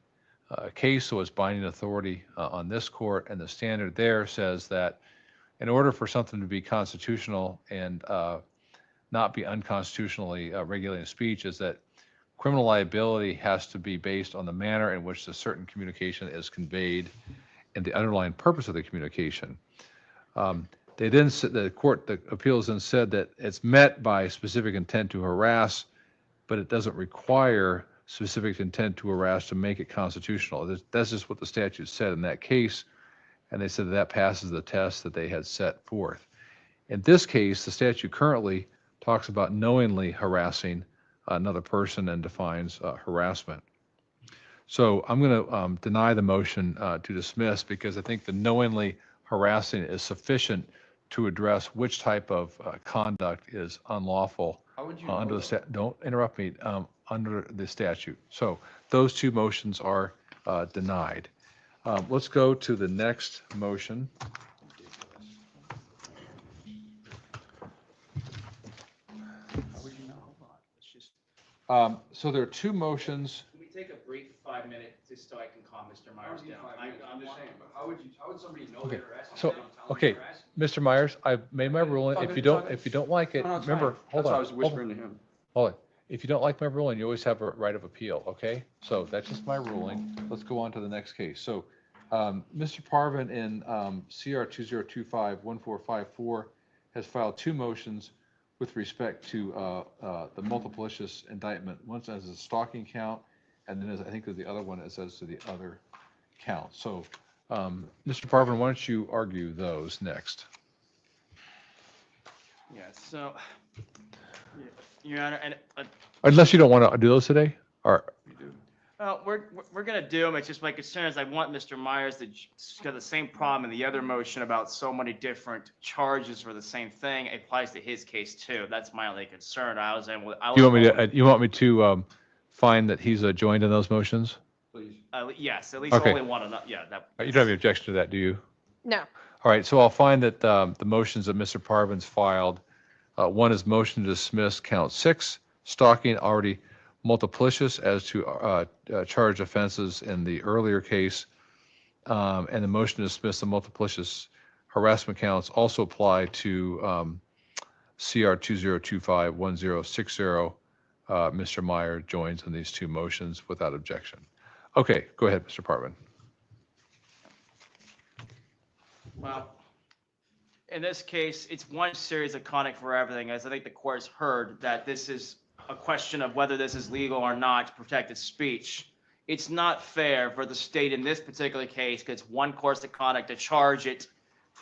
case, so it's binding authority on this court, and the standard there says that in order for something to be constitutional and not be unconstitutionally regulating speech, is that criminal liability has to be based on the manner in which the certain communication is conveyed and the underlying purpose of the communication. They then said, the court, the appeals then said that it's met by specific intent to harass, but it doesn't require specific intent to harass to make it constitutional. That's just what the statute said in that case, and they said that passes the test that they had set forth. In this case, the statute currently talks about knowingly harassing another person and defines harassment. So I'm going to deny the motion to dismiss, because I think the knowingly harassing is sufficient to address which type of conduct is unlawful under the statute. Don't interrupt me. Under the statute. So those two motions are denied. Let's go to the next motion. So there are two motions. Can we take a brief 5-minute just so I can calm Mr. Myers down? I'm just saying, but how would somebody know Okay, they're harassing? so, They don't tell them okay, they're harassing? Mr. Myers, I've made my ruling. If you don't like it, No, it's remember, fine. hold That's why I on. was whispering to him. Hold on. If you don't like my ruling, you always have a right of appeal, okay? So that's just my ruling. Let's go on to the next case. So Mr. Parvin in CR 2025-1454 has filed two motions with respect to the multiplicious indictment. One says a stalking count, and then I think the other one is as to the other count. So Mr. Parvin, why don't you argue those next? Yeah, so, Your Honor, and Unless you don't want to do those today? Or we're gonna do them. It's just my concern is I want Mr. Myers to get the same problem in the other motion about so many different charges for the same thing. It applies to his case too. That's my only concern. you want me to find that he's joined in those motions? Please. Yes, at least Okay. only one of them. Yeah, that. You don't have any objection to that, do you? No. All right, so I'll find that the motions that Mr. Parvin's filed, one is motion to dismiss count 6, stalking, already multiplicious as to charged offenses in the earlier case, and the motion to dismiss the multiplicious harassment counts also apply to CR 2025-1060. Mr. Meyer joins in these two motions without objection. Okay, go ahead, Mr. Parvin. Well, in this case, it's one series of conduct for everything, as I think the court has heard that this is a question of whether this is legal or not to protect its speech. It's not fair for the state in this particular case, because it's one course of conduct, to charge it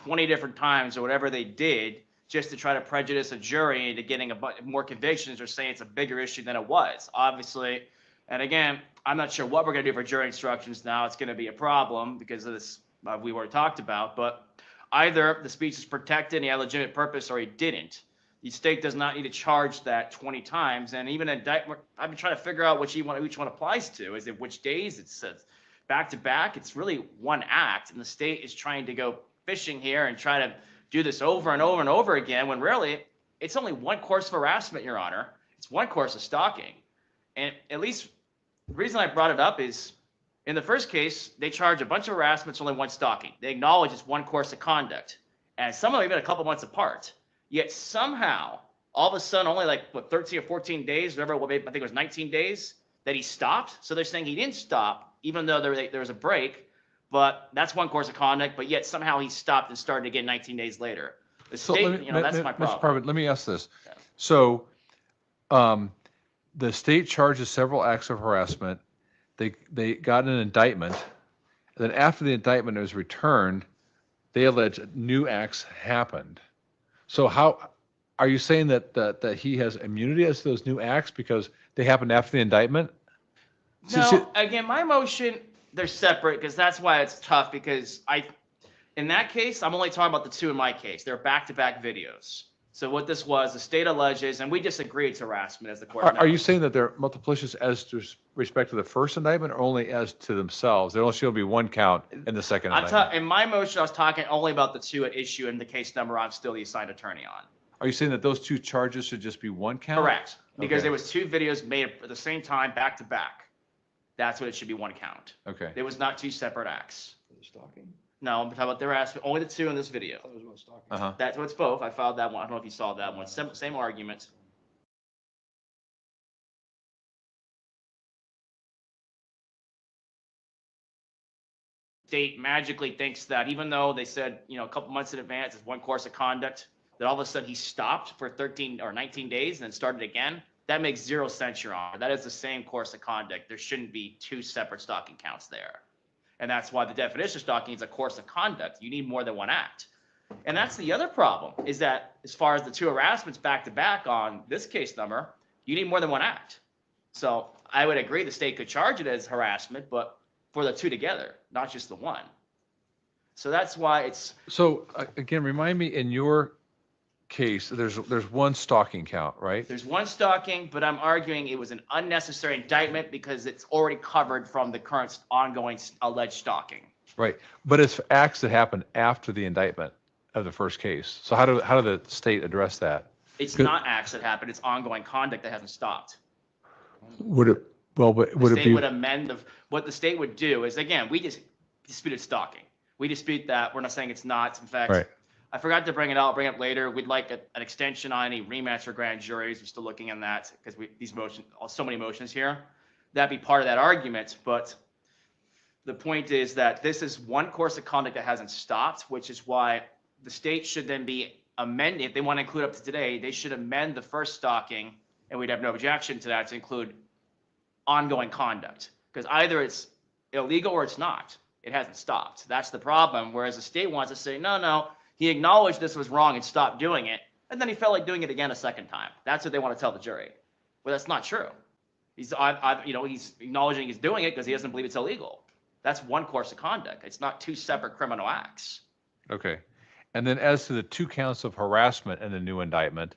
20 different times or whatever they did just to try to prejudice a jury into getting more convictions or saying it's a bigger issue than it was. Obviously, and again, I'm not sure what we're going to do for jury instructions now. It's going to be a problem because of this we already talked about, but either the speech is protected and he had a legitimate purpose or he didn't. The state does not need to charge that 20 times. And even indictment, I've been trying to figure out which one applies to. Is it which days? It says back to back. It's really one act, and the state is trying to go fishing here and try to do this over and over and over again, when really it's only one course of harassment, Your Honor. It's one course of stalking. And at least the reason I brought it up is, in the first case, they charge a bunch of harassments, only one stalking. They acknowledge it's one course of conduct, and some of them even a couple months apart. Yet somehow, all of a sudden, only like 13 or 14 days, whatever, I think it was 19 days, that he stopped. So they're saying he didn't stop, even though there was a break. But that's one course of conduct. But yet somehow he stopped and started again 19 days later. The state, that's my problem. Mr. Parvin, let me ask this. Yeah. So the state charges several acts of harassment. They got an indictment. And then after the indictment was returned, they allege new acts happened. So how are you saying that he has immunity as to those new acts because they happened after the indictment? No, again, my motion, they're separate, because that's why it's tough, because in that case, I'm only talking about the two in my case. They're back-to-back videos. So what this was, the state alleges, and we disagree it's harassment as the court Are you knows. saying that they're multiplicious as to respect to the first indictment or only as to themselves? There only should be one count in the second indictment. In my motion, I was talking only about the two at issue and the case number I'm still the assigned attorney on. Are you saying that those two charges should just be one count? Correct, because Okay. there was two videos made at the same time, back to back. That's what it should be, one count. Okay. There was not two separate acts. For the stalking? No, I'm talking about the harassment, only the two in this video. I thought it was about stalking. Uh-huh. That's what's both. I filed that one. I don't know if you saw that one. Same argument. State magically thinks that even though they said, a couple months in advance, it's one course of conduct, that all of a sudden he stopped for 13 or 19 days and then started again. That makes zero sense, Your Honor. That is the same course of conduct. There shouldn't be two separate stalking counts there. And that's why the definition of stalking is a course of conduct. You need more than one act. And that's the other problem, is that as far as the two harassments back to back on this case number, you need more than one act. So I would agree the state could charge it as harassment, but for the two together, not just the one. So that's why it's, So again, remind me, in your case, there's one stalking count, right? there's one stalking, but I'm arguing it was an unnecessary indictment because it's already covered from the current ongoing alleged stalking. Right. But it's acts that happened after the indictment of the first case. So how do the state address that? It's Good. not acts that happened, it's ongoing conduct that hasn't stopped. Would it, well, would The it state be? would amend what the state would do is, again, we just disputed stalking. We dispute that. We're not saying it's not. In fact, Right. I forgot to bring it out. I'll bring it up later. We'd like an extension on any rematch for grand juries. We're still looking in that because these motions, so many motions here. That'd be part of that argument. But the point is that this is one course of conduct that hasn't stopped, which is why the state should then be amended. If they want to include up to today, they should amend the first stalking, and we'd have no objection to that, to include ongoing conduct. Because either it's illegal or it's not. It hasn't stopped. That's the problem. Whereas the state wants to say, no, he acknowledged this was wrong and stopped doing it, and then he felt like doing it again a second time. That's what they want to tell the jury. Well, that's not true. He's acknowledging he's doing it because he doesn't believe it's illegal. That's one course of conduct. It's not two separate criminal acts. Okay. And then as to the two counts of harassment in the new indictment,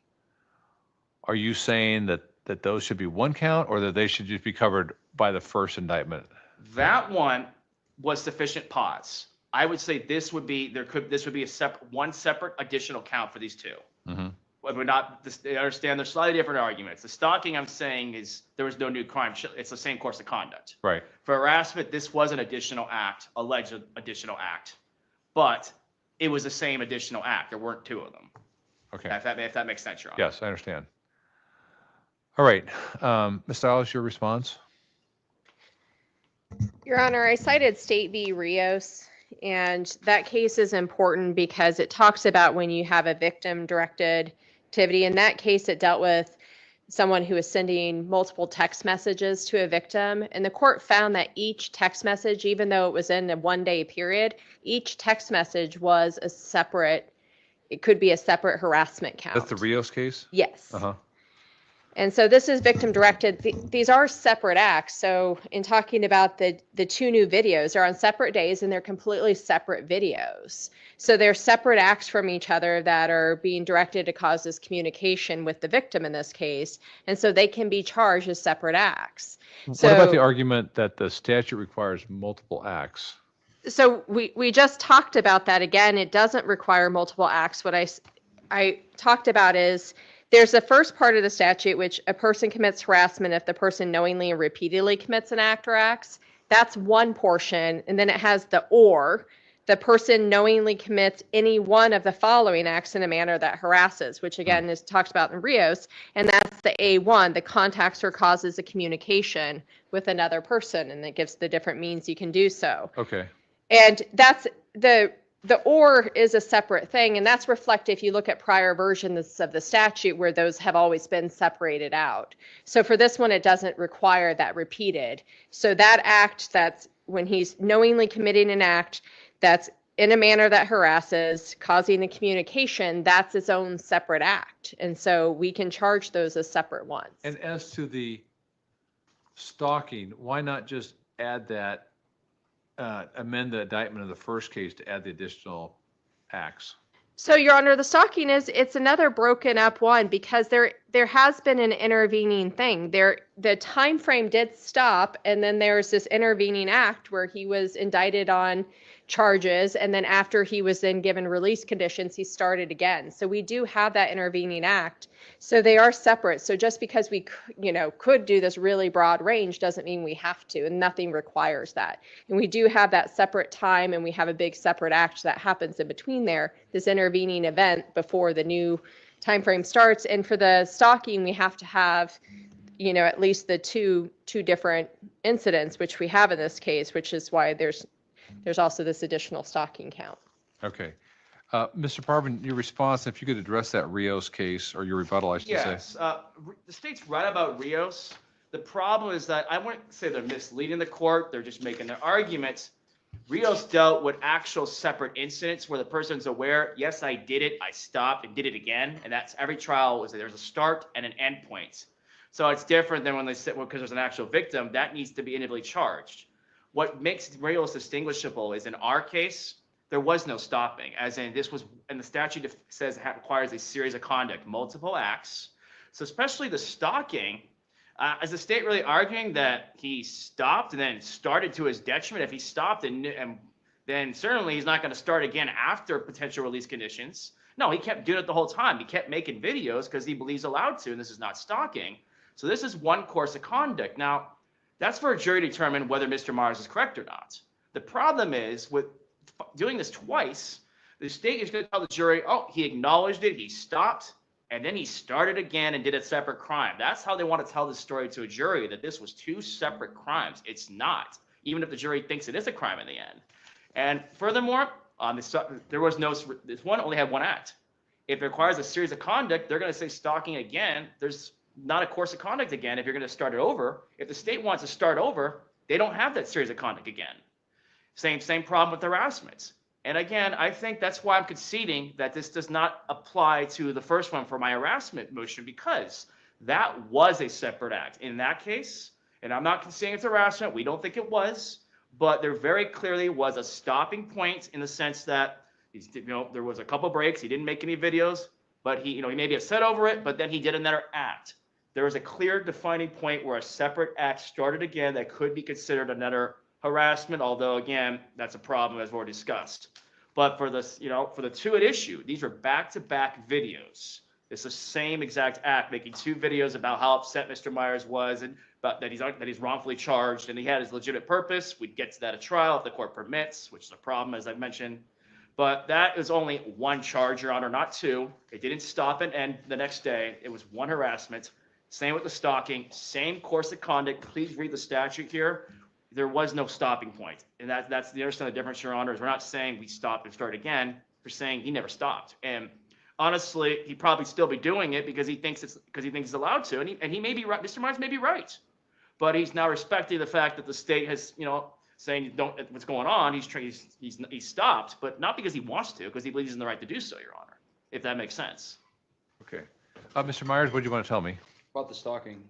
are you saying that those should be one count or that they should just be covered by the first indictment? That one was sufficient pause. I would say this would be one separate additional count for these two. Mm-hmm. But we're not, I understand there's slightly different arguments. The stalking I'm saying is there was no new crime. It's the same course of conduct. Right. For harassment, this was an additional act, alleged additional act, but it was the same additional act. There weren't two of them. Okay. If that makes sense, Your Honor. Yes, I understand. All right. Ms. Stiles, your response? Your Honor, I cited State v. Rios, and that case is important because it talks about when you have a victim-directed activity. In that case, it dealt with someone who was sending multiple text messages to a victim, and the court found that each text message, even though it was in a one-day period, each text message was it could be a separate harassment count. That's the Rios case? Yes. Uh-huh. And so this is victim directed. These are separate acts. So in talking about the two new videos, they're on separate days and they're completely separate videos. So they're separate acts from each other that are being directed to cause this communication with the victim in this case. And so they can be charged as separate acts. What about the argument that the statute requires multiple acts? So we just talked about that again. It doesn't require multiple acts. What I talked about is there's the first part of the statute, which a person commits harassment if the person knowingly and repeatedly commits an act or acts. That's one portion. And then it has the person knowingly commits any one of the following acts in a manner that harasses, which again is talked about in Rios. And that's the A1, the contacts or causes a communication with another person. And it gives the different means you can do so. Okay. And that's the or is a separate thing, and that's reflected if you look at prior versions of the statute where those have always been separated out. So for this one, it doesn't require that repeated. So that act, that's when he's knowingly committing an act that's in a manner that harasses, causing a communication, that's its own separate act. And so we can charge those as separate ones. And as to the stalking, why not just add that, amend the indictment of the first case to add the additional acts? So, Your Honor, the stalking it's another broken up one because there has been an intervening thing. The time frame did stop, and then there's this intervening act where he was indicted on charges, and then after he was then given release conditions, he started again. So we do have that intervening act. So they are separate. So just because we could do this really broad range doesn't mean we have to, and nothing requires that. And we do have that separate time, and we have a big separate act that happens in between there, this intervening event before the new time frame starts. And for the stalking, we have to have at least the two different incidents, which we have in this case, which is why there's also this additional stalking count. Okay. Mr. Parvin, your response, if you could address that Rios case, or your rebuttal, I should say. Yes, the state's right about Rios. The problem is that I wouldn't say they're misleading the court. They're just making their arguments. Rios dealt with actual separate incidents where the person's aware, yes, I did it, I stopped and did it again. And that's every trial was that there's a start and an end point. So it's different than when they sit, because there's an actual victim, that needs to be individually charged. What makes Rios distinguishable is in our case, there was no stopping, as in this was, and the statute says it requires a series of conduct, multiple acts. So especially the stalking, is the state really arguing that he stopped and then started to his detriment? If he stopped and then certainly he's not going to start again after potential release conditions. No, he kept doing it the whole time. He kept making videos because he believes allowed to, and this is not stalking. So this is one course of conduct. Now, that's for a jury to determine whether Mr. Myers is correct or not. The problem is with doing this twice, the state is going to tell the jury, oh, he acknowledged it, he stopped, and then he started again and did a separate crime. That's how they want to tell the story to a jury, that this was two separate crimes. It's not, even if the jury thinks it is a crime in the end. And furthermore, this one only had one act. If it requires a series of conduct, they're going to say stalking again. There's not a course of conduct again if you're going to start it over. If the state wants to start over, they don't have that series of conduct again. Same problem with harassment. And again, I think that's why I'm conceding that this does not apply to the first one for my harassment motion, because that was a separate act. In that case, and I'm not conceding it's harassment, we don't think it was, but there very clearly was a stopping point in the sense that there was a couple breaks, he didn't make any videos, but he may be upset over it, but then he did another act. There was a clear defining point where a separate act started again that could be considered another harassment, although again, that's a problem as we've already discussed. But for this, for the two at issue, these were back-to-back videos. It's the same exact act, making two videos about how upset Mr. Myers was and about that he's wrongfully charged, and he had his legitimate purpose. We'd get to that at trial if the court permits, which is a problem, as I mentioned. But that is only one charge, Your Honor, not two. It didn't stop and end the next day. It was one harassment. Same with the stalking, same course of conduct. Please read the statute here. There was no stopping point. And that's the understand the difference, Your Honor, is we're not saying we stopped and start again. We're saying he never stopped. And honestly, he'd probably still be doing it because he thinks he's allowed to. And he may be right. Mr. Myers may be right. But he's now respecting the fact that the state has, saying what's going on. He's stopped, but not because he wants to, because he believes he's in the right to do so, Your Honor, if that makes sense. Okay. Mr. Myers, what do you want to tell me? About the stalking.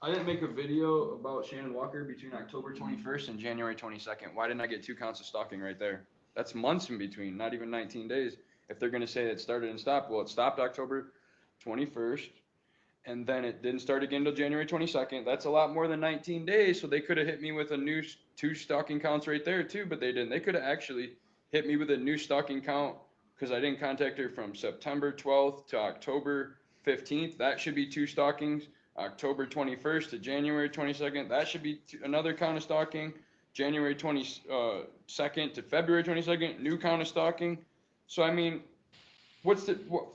I didn't make a video about Shannon Walker between October 21st and January 22nd. Why didn't I get 2 counts of stalking right there? That's months in between, not even 19 days. If they're going to say it started and stopped, well, it stopped October 21st, and then it didn't start again until January 22nd. That's a lot more than 19 days, so they could have hit me with a new 2 stalking counts right there too, but they didn't. They could have actually hit me with a new stalking count because I didn't contact her from September 12th to October 15th. That should be 2 stalkings. October 21st to January 22nd, that should be another count of stalking. January 22nd to February 22nd, new count of stalking. So I mean,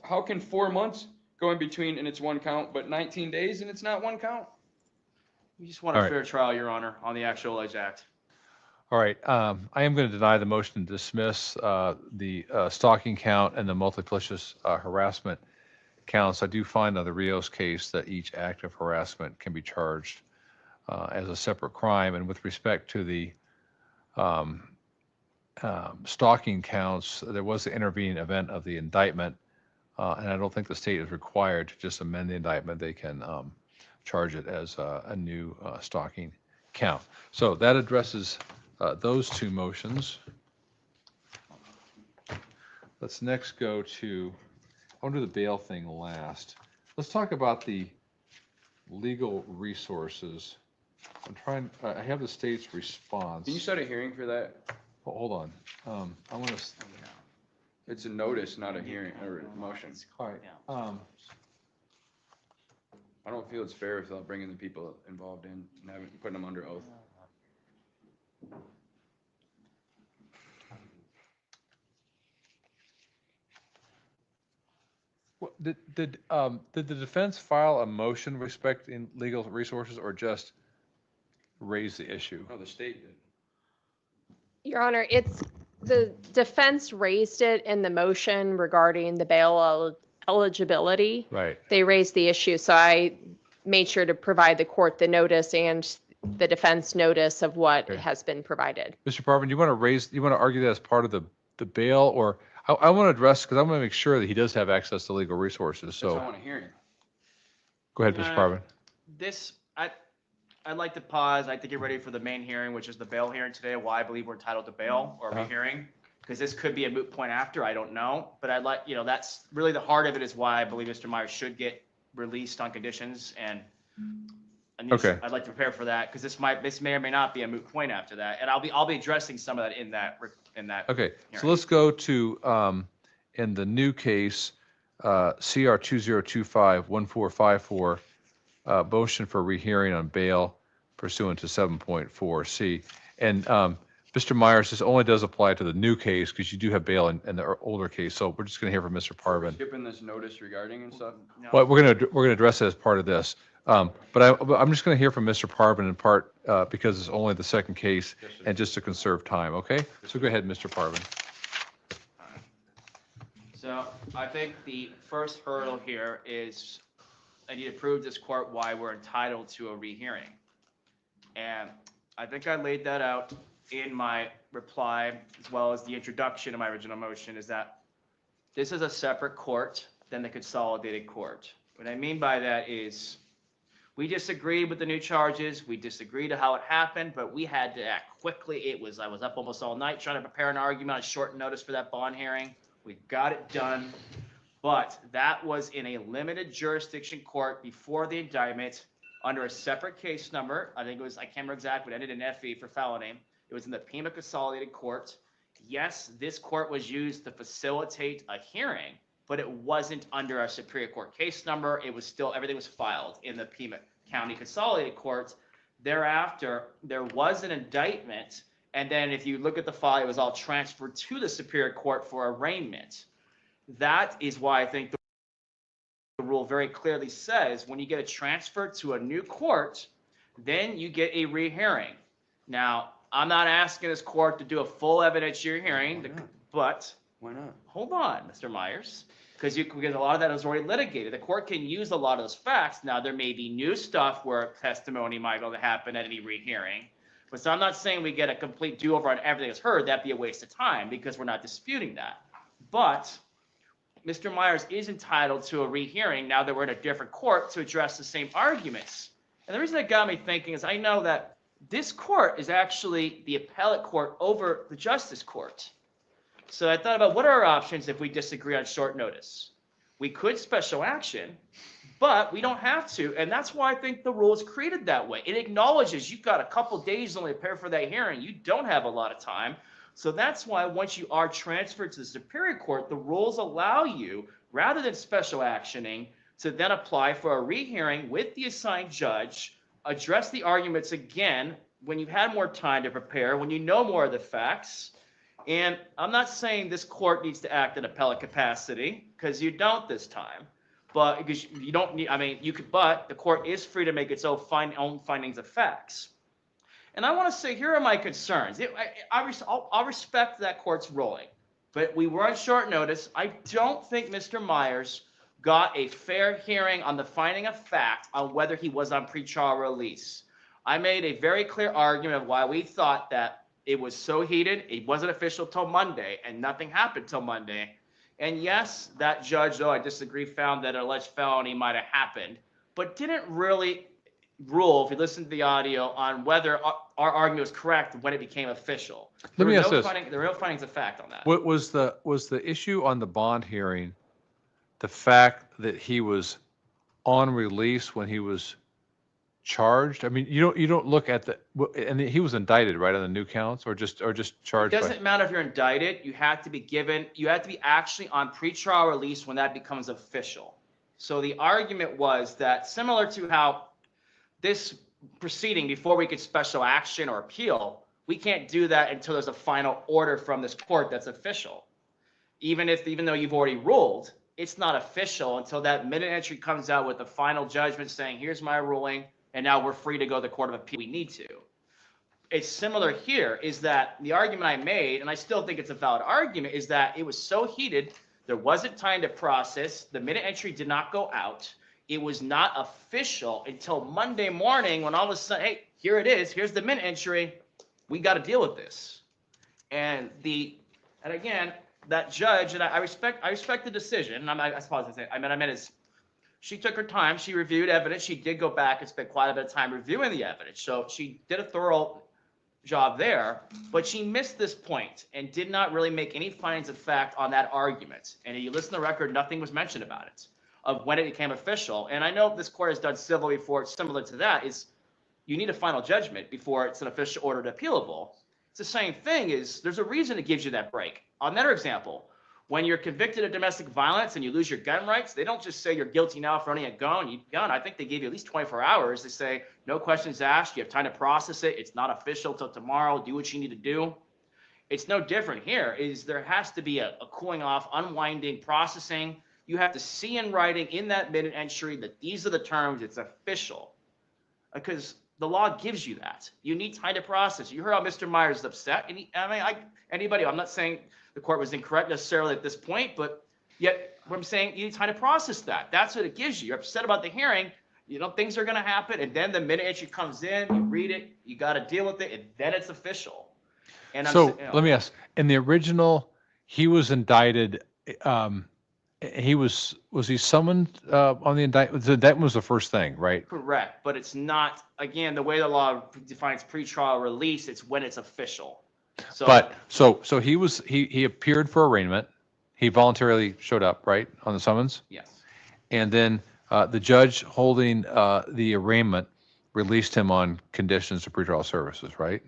how can 4 months go in between and it's 1 count, but 19 days and it's not 1 count? We just want a fair trial, Your Honor, on the actual alleged act. All right. I am going to deny the motion to dismiss the stalking count and the multiplicious harassment counts. I do find on the Rios case that each act of harassment can be charged as a separate crime. And with respect to the stalking counts, there was the intervening event of the indictment, and I don't think the state is required to just amend the indictment. They can charge it as a new stalking count. So that addresses those 2 motions. let's next go to, I want to do the bail thing last. Let's talk about the legal resources. I'm trying, I have the state's response. Can you set a hearing for that? Hold on. I want to, It's a notice, not a hearing or a motion. all right. I don't feel it's fair without bringing the people involved in and putting them under oath. Did the defense file a motion respecting legal resources or just raise the issue? No, the state did. Your Honor, it's, the defense raised it in the motion regarding the bail eligibility. Right. They raised the issue, so I made sure to provide the court the notice and the defense notice of what Okay. has been provided. Mr. Parvin, you want to argue that as part of the bail, or I want to address, because I want to make sure that he does have access to legal resources. That's why I So want a hearing. go ahead, Mr. Parvin. This, I'd like to pause. I'd like to get ready for the main hearing, which is the bail hearing today, why I believe we're entitled to bail or rehearing. Because this could be a moot point after, I don't know. But I'd like, that's really the heart of it, is why I believe Mr. Myers should get released on conditions. And Okay. I'd like to prepare for that, because this may or may not be a moot point after that. And I'll be addressing some of that in that. Okay, so hearing. let's go to, in the new case, CR 2025-1454, motion for rehearing on bail pursuant to 7.4C. And Mr. Myers, this only does apply to the new case because you do have bail in the older case. So we're just going to hear from Mr. Parvin. Skipping this notice regarding and stuff. No. Well, we're going to address it as part of this. But I'm just going to hear from Mr. Parvin in part because it's only the second case and just to conserve time. Okay, so go ahead, Mr. Parvin. So I think the first hurdle here is I need to prove this court why we're entitled to a rehearing. And I think I laid that out in my reply, as well as the introduction of my original motion, is that this is a separate court than the consolidated court. What I mean by that is we disagreed with the new charges. We disagreed to how it happened, but we had to act quickly. I was up almost all night trying to prepare an argument on short notice for that bond hearing. We got it done, but that was in a limited jurisdiction court before the indictment under a separate case number. I think it was, I can't remember exactly, but it ended in FE for felony. It was in the Pima Consolidated Court. Yes, this court was used to facilitate a hearing, but it wasn't under our Superior Court case number. It was still, everything was filed in the Pima County Consolidated Court. Thereafter, there was an indictment, and then if you look at the file, it was all transferred to the Superior Court for arraignment. That is why I think the rule very clearly says when you get a transfer to a new court, then you get a rehearing. Now, I'm not asking this court to do a full evidentiary hearing, but Why not? hold on, Mr. Myers, because a lot of that is already litigated. The court can use a lot of those facts. Now, there may be new stuff where testimony might go to happen at any rehearing. But so I'm not saying we get a complete do-over on everything that's heard. That'd be a waste of time because we're not disputing that. But Mr. Myers is entitled to a rehearing now that we're in a different court to address the same arguments. And the reason that got me thinking is I know that this court is actually the appellate court over the justice court. So I thought about what are our options if we disagree on short notice. We could special action, but we don't have to. And that's why I think the rule is created that way. It acknowledges you've got a couple days only to prepare for that hearing. You don't have a lot of time. So that's why once you are transferred to the Superior Court, the rules allow you, rather than special actioning, to then apply for a rehearing with the assigned judge, address the arguments again when you've had more time to prepare, when you know more of the facts. And I'm not saying this court needs to act in appellate capacity, because you don't this time. But because you don't need, I mean, you could, but the court is free to make its own findings of facts. And I want to say, here are my concerns. I'll respect that court's ruling, but we were on short notice. I don't think Mr. Myers got a fair hearing on the finding of fact on whether he was on pretrial release. I made a very clear argument of why we thought that it was so heated. It wasn't official till Monday, and nothing happened till Monday. And yes, that judge, though I disagree, found that an alleged felony might have happened, but didn't really rule, if you listen to the audio, on whether our argument was correct when it became official. Let me ask this. There were no findings of fact on that. What was the issue on the bond hearing, the fact that he was on release when he was charged? I mean, you don't look at and he was indicted, right, on the new counts, or just charged? It doesn't matter if you're indicted. You have to be actually on pretrial release when that becomes official. So the argument was that, similar to how this proceeding, before we could special action or appeal, we can't do that until there's a final order from this court that's official. Even though you've already ruled, it's not official until that minute entry comes out with the final judgment saying, here's my ruling, and now we're free to go to the Court of Appeal. We need to. It's similar here, is that the argument I made, and I still think it's a valid argument, is that it was so heated, there wasn't time to process, the minute entry did not go out, it was not official until Monday morning when all of a sudden, hey, here it is, here's the minute entry, we got to deal with this. And again, that judge, and I respect the decision, and I suppose I meant is, she took her time, she reviewed evidence, she did go back and spent quite a bit of time reviewing the evidence, so she did a thorough job there, but she missed this point and did not really make any findings of fact on that argument. And if you listen to the record, nothing was mentioned about it, of when it became official. And I know this court has done civil before, it's similar to that, is you need a final judgment before it's an official order to appealable. It's the same thing, is there's a reason it gives you that break. Another example, when you're convicted of domestic violence and you lose your gun rights, they don't just say you're guilty now for owning a gun. I think they gave you at least 24 hours. They say no questions asked. You have time to process it. It's not official till tomorrow. Do what you need to do. It's no different here. There has to be a cooling off, unwinding, processing. You have to see in writing in that minute entry that these are the terms. It's official, because the law gives you that. You need time to process. You heard how Mr. Myers is upset. I'm not saying the court was incorrect necessarily at this point, but yet what I'm saying, you need time to process that. That's what it gives you. You're upset about the hearing. Things are going to happen. And then the minute entry comes in, you read it, you got to deal with it, and then it's official. And let me ask, in the original, he was indicted. Was he summoned on the indictment? The indictment was the first thing, right? Correct. But it's not, again, the way the law defines pretrial release, it's when it's official. So he appeared for arraignment. He voluntarily showed up, right, on the summons? Yes. And then the judge holding the arraignment released him on conditions of pretrial services, right?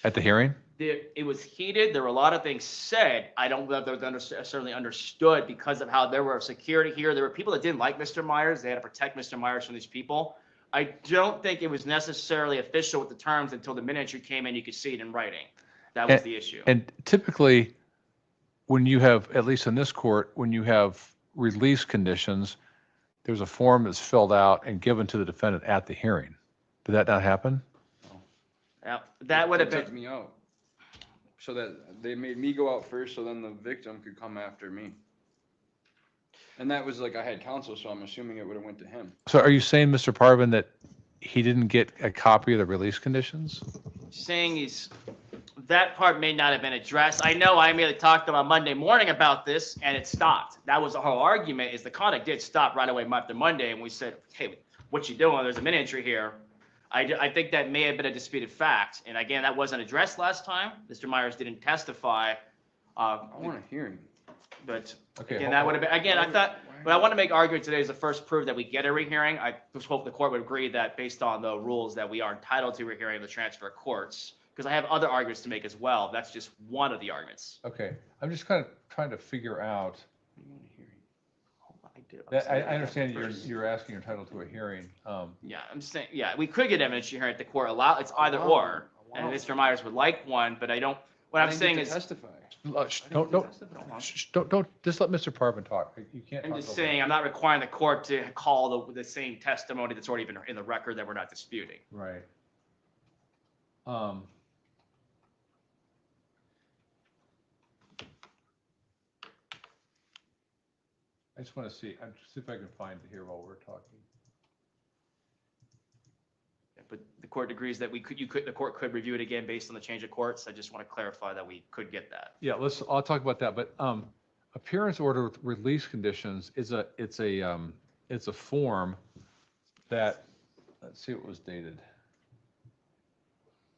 At the hearing? It was heated. There were a lot of things said. I don't know if they were necessarily understood because of how there were security here. There were people that didn't like Mr. Myers. They had to protect Mr. Myers from these people. I don't think it was necessarily official with the terms until the minute entry came in. You could see it in writing. That was the issue. And typically, when you have, at least in this court, when you have release conditions, there's a form that's filled out and given to the defendant at the hearing. Did that not happen? Yeah, that would have They took been. me out, so that they made me go out first, so then the victim could come after me. And that was like, I had counsel, so I'm assuming it would have went to him. So are you saying, Mr. Parvin, that he didn't get a copy of the release conditions? Saying that part may not have been addressed. I know I immediately talked to him on Monday morning about this, and it stopped. That was the whole argument, is the conduct did stop right away after Monday, and we said, hey, what you doing? There's a minute entry here. I think that may have been a disputed fact. And again, that wasn't addressed last time. Mr. Myers didn't testify. I want a hearing. But Okay, again, that would have been, again, I thought, but I want to make argument today is the first proof that we get a rehearing. I just hope the court would agree that based on the rules that we are entitled to rehearing the transfer of courts, because I have other arguments to make as well. That's just one of the arguments. Okay, I'm just kind of trying to figure out. I do. I understand you're asking, you're entitled to a hearing. Yeah, I'm saying, yeah, we could get evidence hearing at the court. It's either or. And Mr. Myers would like one, but I don't, what I'm saying is. Testify. Don't, just let Mr. Parvin talk. You can't. I'm talk just over saying, I'm not requiring the court to call the same testimony that's already been in the record that we're not disputing. Right. I just want to see if I can find it here while we're talking. But the court agrees that the court could review it again based on the change of courts. I just want to clarify that we could get that. Yeah, I'll talk about that. But appearance order with release conditions it's a form that, let's see what was dated.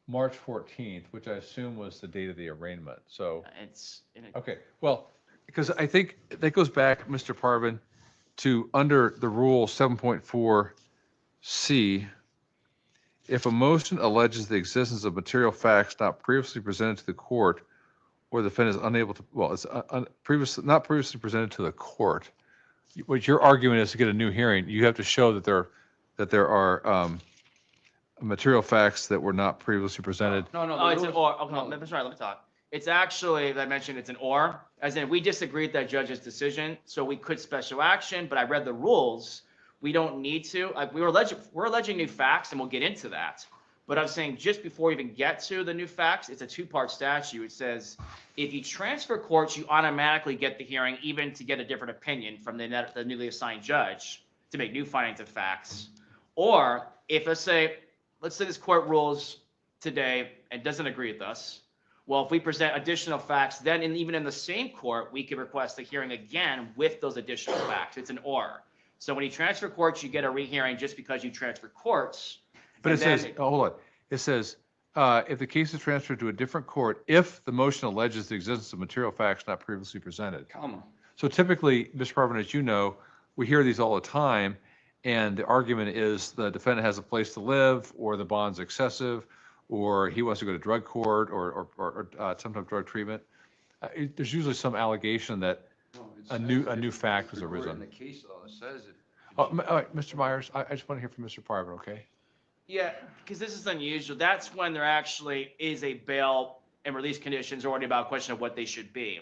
March 14th, which I assume was the date of the arraignment. So, It's, okay, well, because I think that goes back, Mr. Parvin, to under the rule 7.4C, if a motion alleges the existence of material facts not previously presented to the court, or the defendant is unable to, well, it's not previously presented to the court. What your argument is to get a new hearing, you have to show that there are material facts that were not previously presented. No, oh, it's an or, oh, no. no, that's right, let me talk. It's actually, as I mentioned, it's an or, as in we disagree with that judge's decision, so we could special action, but I read the rules. We don't need to, like, we're alleging new facts, and we'll get into that. But I'm saying just before we even get to the new facts, it's a two-part statute. It says, if you transfer courts, you automatically get the hearing, even to get a different opinion from the newly assigned judge to make new findings of facts. Or if, let's say this court rules today and doesn't agree with us, well, if we present additional facts, then even in the same court, we could request a hearing again with those additional facts. It's an or. So when you transfer courts, you get a rehearing just because you transfer courts. But And it then says, oh, hold on, it says, if the case is transferred to a different court, if the motion alleges the existence of material facts not previously presented. Comma. So typically, Mr. Parvin, as you know, we hear these all the time, and the argument is the defendant has a place to live, or the bond's excessive, or he wants to go to drug court, or some type of drug treatment. There's usually some allegation that No, it a says new if fact has the court arisen. In the case law, it says it. Oh, all right, Mr. Myers, I just want to hear from Mr. Parvin, okay? Yeah, because this is unusual. That's when there actually is a bail and release conditions already about a question of what they should be.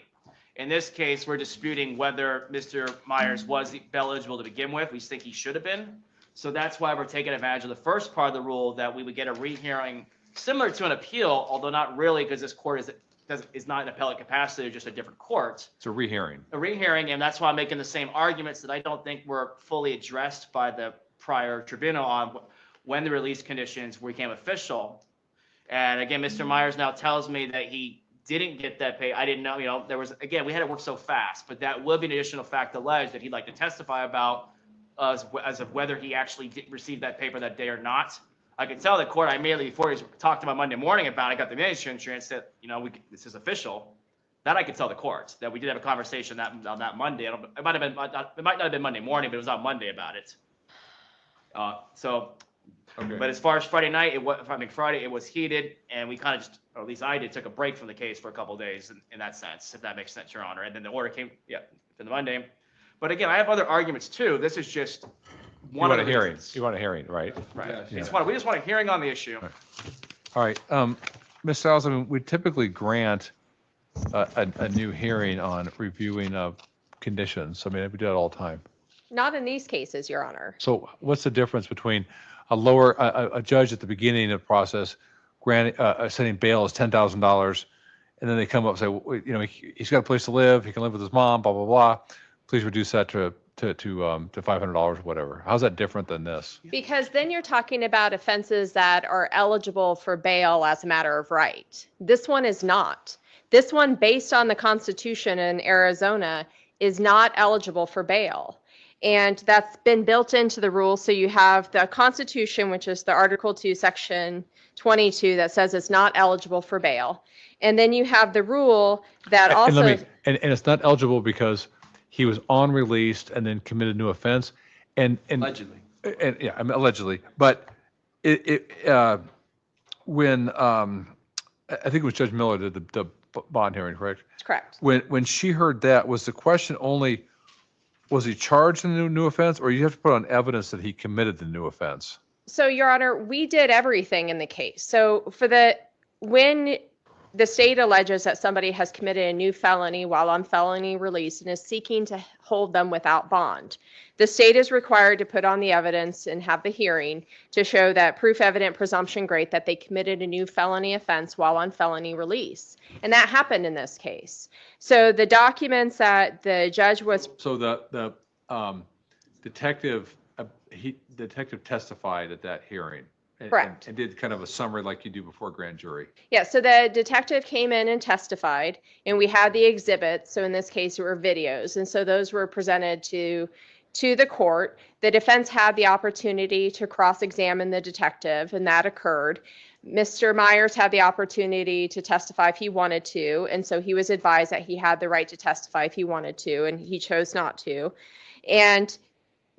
In this case, we're disputing whether Mr. Myers was bail eligible to begin with. We think he should have been. So that's why we're taking advantage of the first part of the rule, that we would get a rehearing similar to an appeal, although not really, because this court is not an appellate capacity, just a different court. It's a rehearing. A rehearing, and that's why I'm making the same arguments that I don't think were fully addressed by the prior tribunal on when the release conditions became official. And again, Mr. Myers now tells me that he didn't get that pay. I didn't know, there was, again, we had to work so fast, but that would be an additional fact alleged that he'd like to testify about as of whether he actually did receive that paper that day or not. I could tell the court, I immediately, before he talked to my Monday morning about it, I got the manager insurance that, this is official. That I could tell the court, that we did have a conversation on that Monday. It might not have been Monday morning, but it was on Monday about it. Okay. But as far as Friday night, Friday, it was heated, and we kind of just, or at least I did, took a break from the case for a couple of days in that sense, if that makes sense, Your Honor. And then the order came, for the Monday. But again, I have other arguments too. This is just one of the reasons. You want a hearing, right? Right. Yes. We just want a hearing on the issue. All right, Ms. Stiles, we typically grant a new hearing on reviewing of conditions. I mean, we do that all the time. Not in these cases, Your Honor. So what's the difference between a judge at the beginning of the process granting, setting bail as $10,000, and then they come up and say, well, he's got a place to live, he can live with his mom, blah, blah, blah. Please reduce that to $500 or whatever. How's that different than this? Because then you're talking about offenses that are eligible for bail as a matter of right. This one is not. This one, based on the Constitution in Arizona, is not eligible for bail. And that's been built into the rule. So you have the Constitution, which is the Article 2, Section 22, that says it's not eligible for bail. And then you have the rule that also... And it's not eligible because he was on release and then committed a new offense. And Allegedly. Yeah, I mean, allegedly. But when I think it was Judge Miller did the bond hearing, correct? Correct. When she heard that, was the question only, was he charged in the new offense, or you have to put on evidence that he committed the new offense? So, Your Honor, we did everything in the case. So when the state alleges that somebody has committed a new felony while on felony release and is seeking to hold them without bond, the state is required to put on the evidence and have the hearing to show that proof evident presumption great that they committed a new felony offense while on felony release. And that happened in this case. So the documents that the judge was... So the detective testified at that hearing. Correct. And did kind of a summary like you do before grand jury. Yeah, so the detective came in and testified, and we had the exhibits. So in this case, there were videos. And so those were presented to the court. The defense had the opportunity to cross-examine the detective, and that occurred. Mr. Myers had the opportunity to testify if he wanted to, and so he was advised that he had the right to testify if he wanted to, and he chose not to. And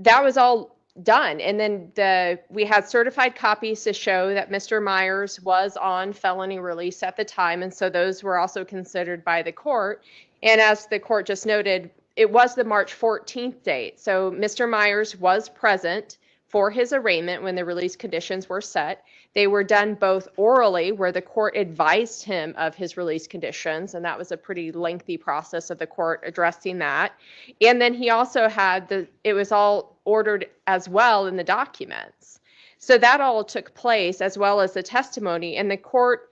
that was all done. And then we had certified copies to show that Mr. Myers was on felony release at the time, and so those were also considered by the court. And as the court just noted, it was the March 14th date. So Mr. Myers was present for his arraignment when the release conditions were set. They were done both orally, where the court advised him of his release conditions, and that was a pretty lengthy process of the court addressing that. And then he also had it was all ordered as well in the documents. So that all took place, as well as the testimony, and the court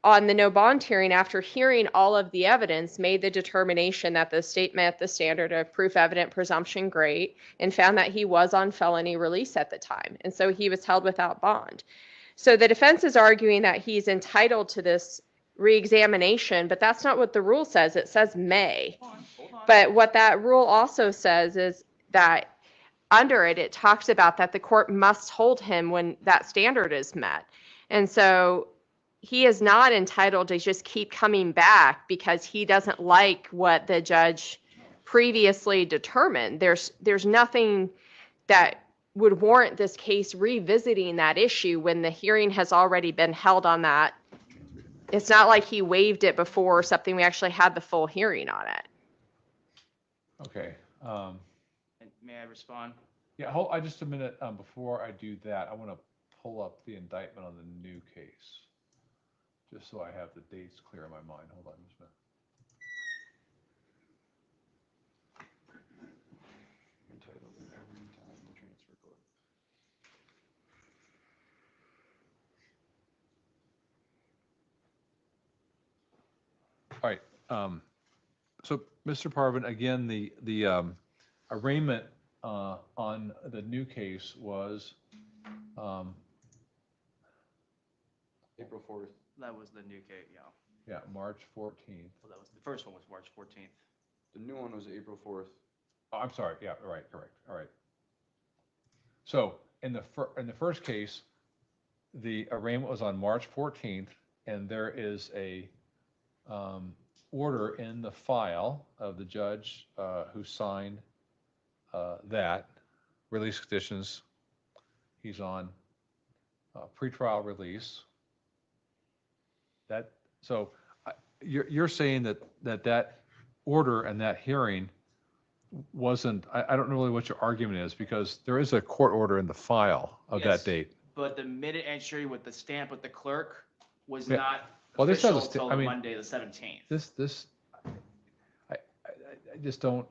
on the no bond hearing, after hearing all of the evidence, made the determination that the state met the standard of proof evident presumption great and found that he was on felony release at the time. And so he was held without bond. So the defense is arguing that he's entitled to this reexamination, but that's not what the rule says. It says may. Hold on. But what that rule also says is that under it, it talks about that the court must hold him when that standard is met. And so he is not entitled to just keep coming back because he doesn't like what the judge previously determined. There's nothing that would warrant this case revisiting that issue when the hearing has already been held on that. It's not like he waived it before or something. We actually had the full hearing on it. Okay. And may I respond? Yeah, hold, just a minute. Before I do that, I want to pull up the indictment on the new case, just so I have the dates clear in my mind. Hold on just a minute. All right. So, Mr. Parvin, again, the arraignment on the new case was April 4th. That was the new case, yeah. March 14th. Well, that was the first one was March 14th. The new one was April 4th. Oh, I'm sorry. Yeah, right, correct. All right. So in the first case, the arraignment was on March 14th, and there is a order in the file of the judge who signed that release conditions. He's on pretrial release. So you're saying that order and that hearing wasn't, I don't know really what your argument is, because there is a court order in the file of Yes, that date. But the minute entry with the stamp with the clerk was Yeah. not Well, this has a official until I mean, Monday the 17th. I just don't,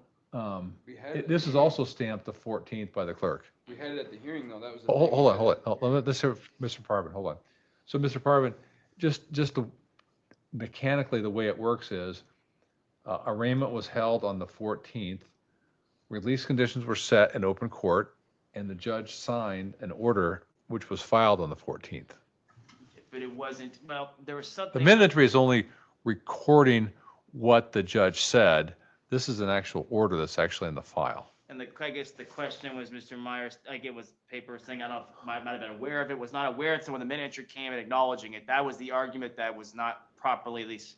We had it at this the is also stamped the 14th by the clerk. We had it at the hearing, though. That was the Hold thing. on. Let's hear Mr. Parvin. Hold on. So, Mr. Parvin, just mechanically, the way it works is arraignment was held on the 14th. Release conditions were set in open court, and the judge signed an order which was filed on the 14th. But it wasn't, well, there was The something. minute entry is only recording what the judge said. This is an actual order that's actually in the file. And I guess the question was, Mr. Myers, like it was paper thing, I don't know if might have been aware of it, was not aware, and so when the minute entry came and acknowledging it, that was the argument that was not properly, at least,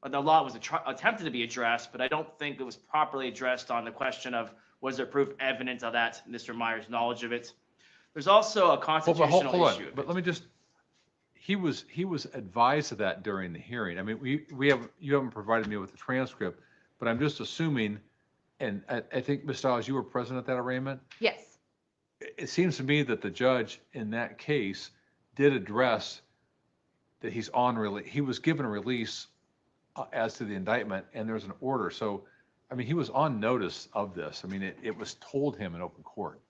the law was attempted to be addressed, but I don't think it was properly addressed on the question of, was there proof evidence of that, Mr. Myers' knowledge of it? There's also a constitutional Hold issue. on, but let me just, he was advised of that during the hearing. I mean, you haven't provided me with the transcript, but I'm just assuming, and I think, Ms. Stiles, you were present at that arraignment? Yes. It seems to me that the judge in that case did address that he was given a release as to the indictment, and there's an order. So, I mean, he was on notice of this. I mean, it was told him in open court.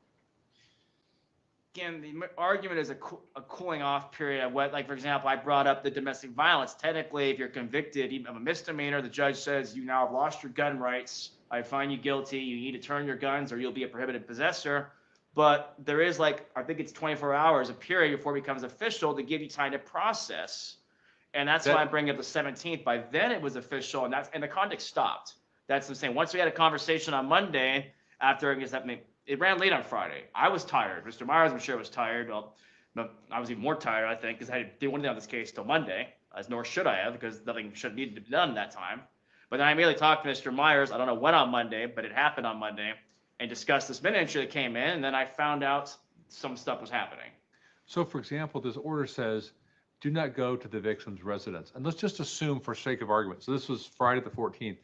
Again, the argument is a cooling off period of what, like, for example, I brought up the domestic violence. Technically, if you're convicted even of a misdemeanor, the judge says you now have lost your gun rights. I find you guilty. You need to turn your guns or you'll be a prohibited possessor. But there is, like, I think it's 24 hours, a period before it becomes official to give you time to process. And that's why I bring up the 17th. By then it was official, and the conduct stopped. That's what I'm saying. Once we had a conversation on Monday, after, I guess that it ran late on Friday. I was tired. Mr. Myers, I'm sure, was tired. Well, But I was even more tired, I think, because I didn't want to on this case till Monday, as nor should I have, because nothing should need to be done that time. But then I immediately talked to Mr. Myers, I don't know when on Monday, but it happened on Monday, and discussed this minute entry that came in, and then I found out some stuff was happening. So for example, this order says, do not go to the victim's residence. And let's just assume for sake of argument, so this was Friday the 14th.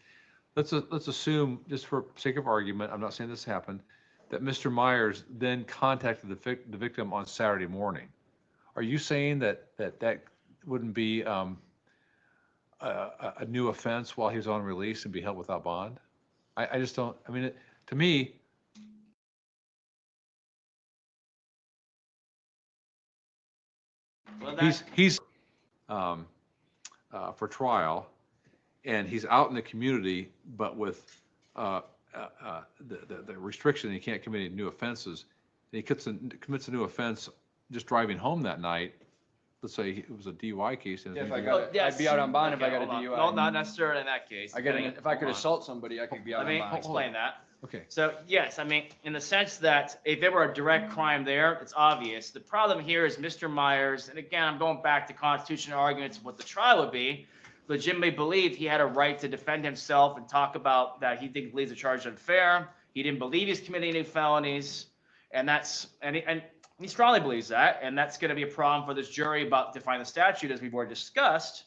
Let's assume, just for sake of argument, I'm not saying this happened, that Mr. Myers then contacted the victim on Saturday morning. Are you saying that wouldn't be a new offense while he's on release and be held without bond? I just don't, I mean, to me, Well, he's for trial, and he's out in the community, but with the restriction that he can't commit any new offenses. And he commits a new offense just driving home that night. Let's say it was a DUI case. And Yeah, if he's- I got it, I'd be out on bond if I got a hold on. DUI. No, not necessarily in that case. If I could Hold on. assault somebody, I could be out Let on me bond. explain that. Okay. So yes, I mean, in the sense that if there were a direct crime there, it's obvious. The problem here is Mr. Myers, and again, I'm going back to constitutional arguments of what the trial would be, legitimately believed he had a right to defend himself and talk about that he believes the charge unfair. He didn't believe he's committing any felonies, and he strongly believes that, and that's going to be a problem for this jury about defining the statute, as we've already discussed.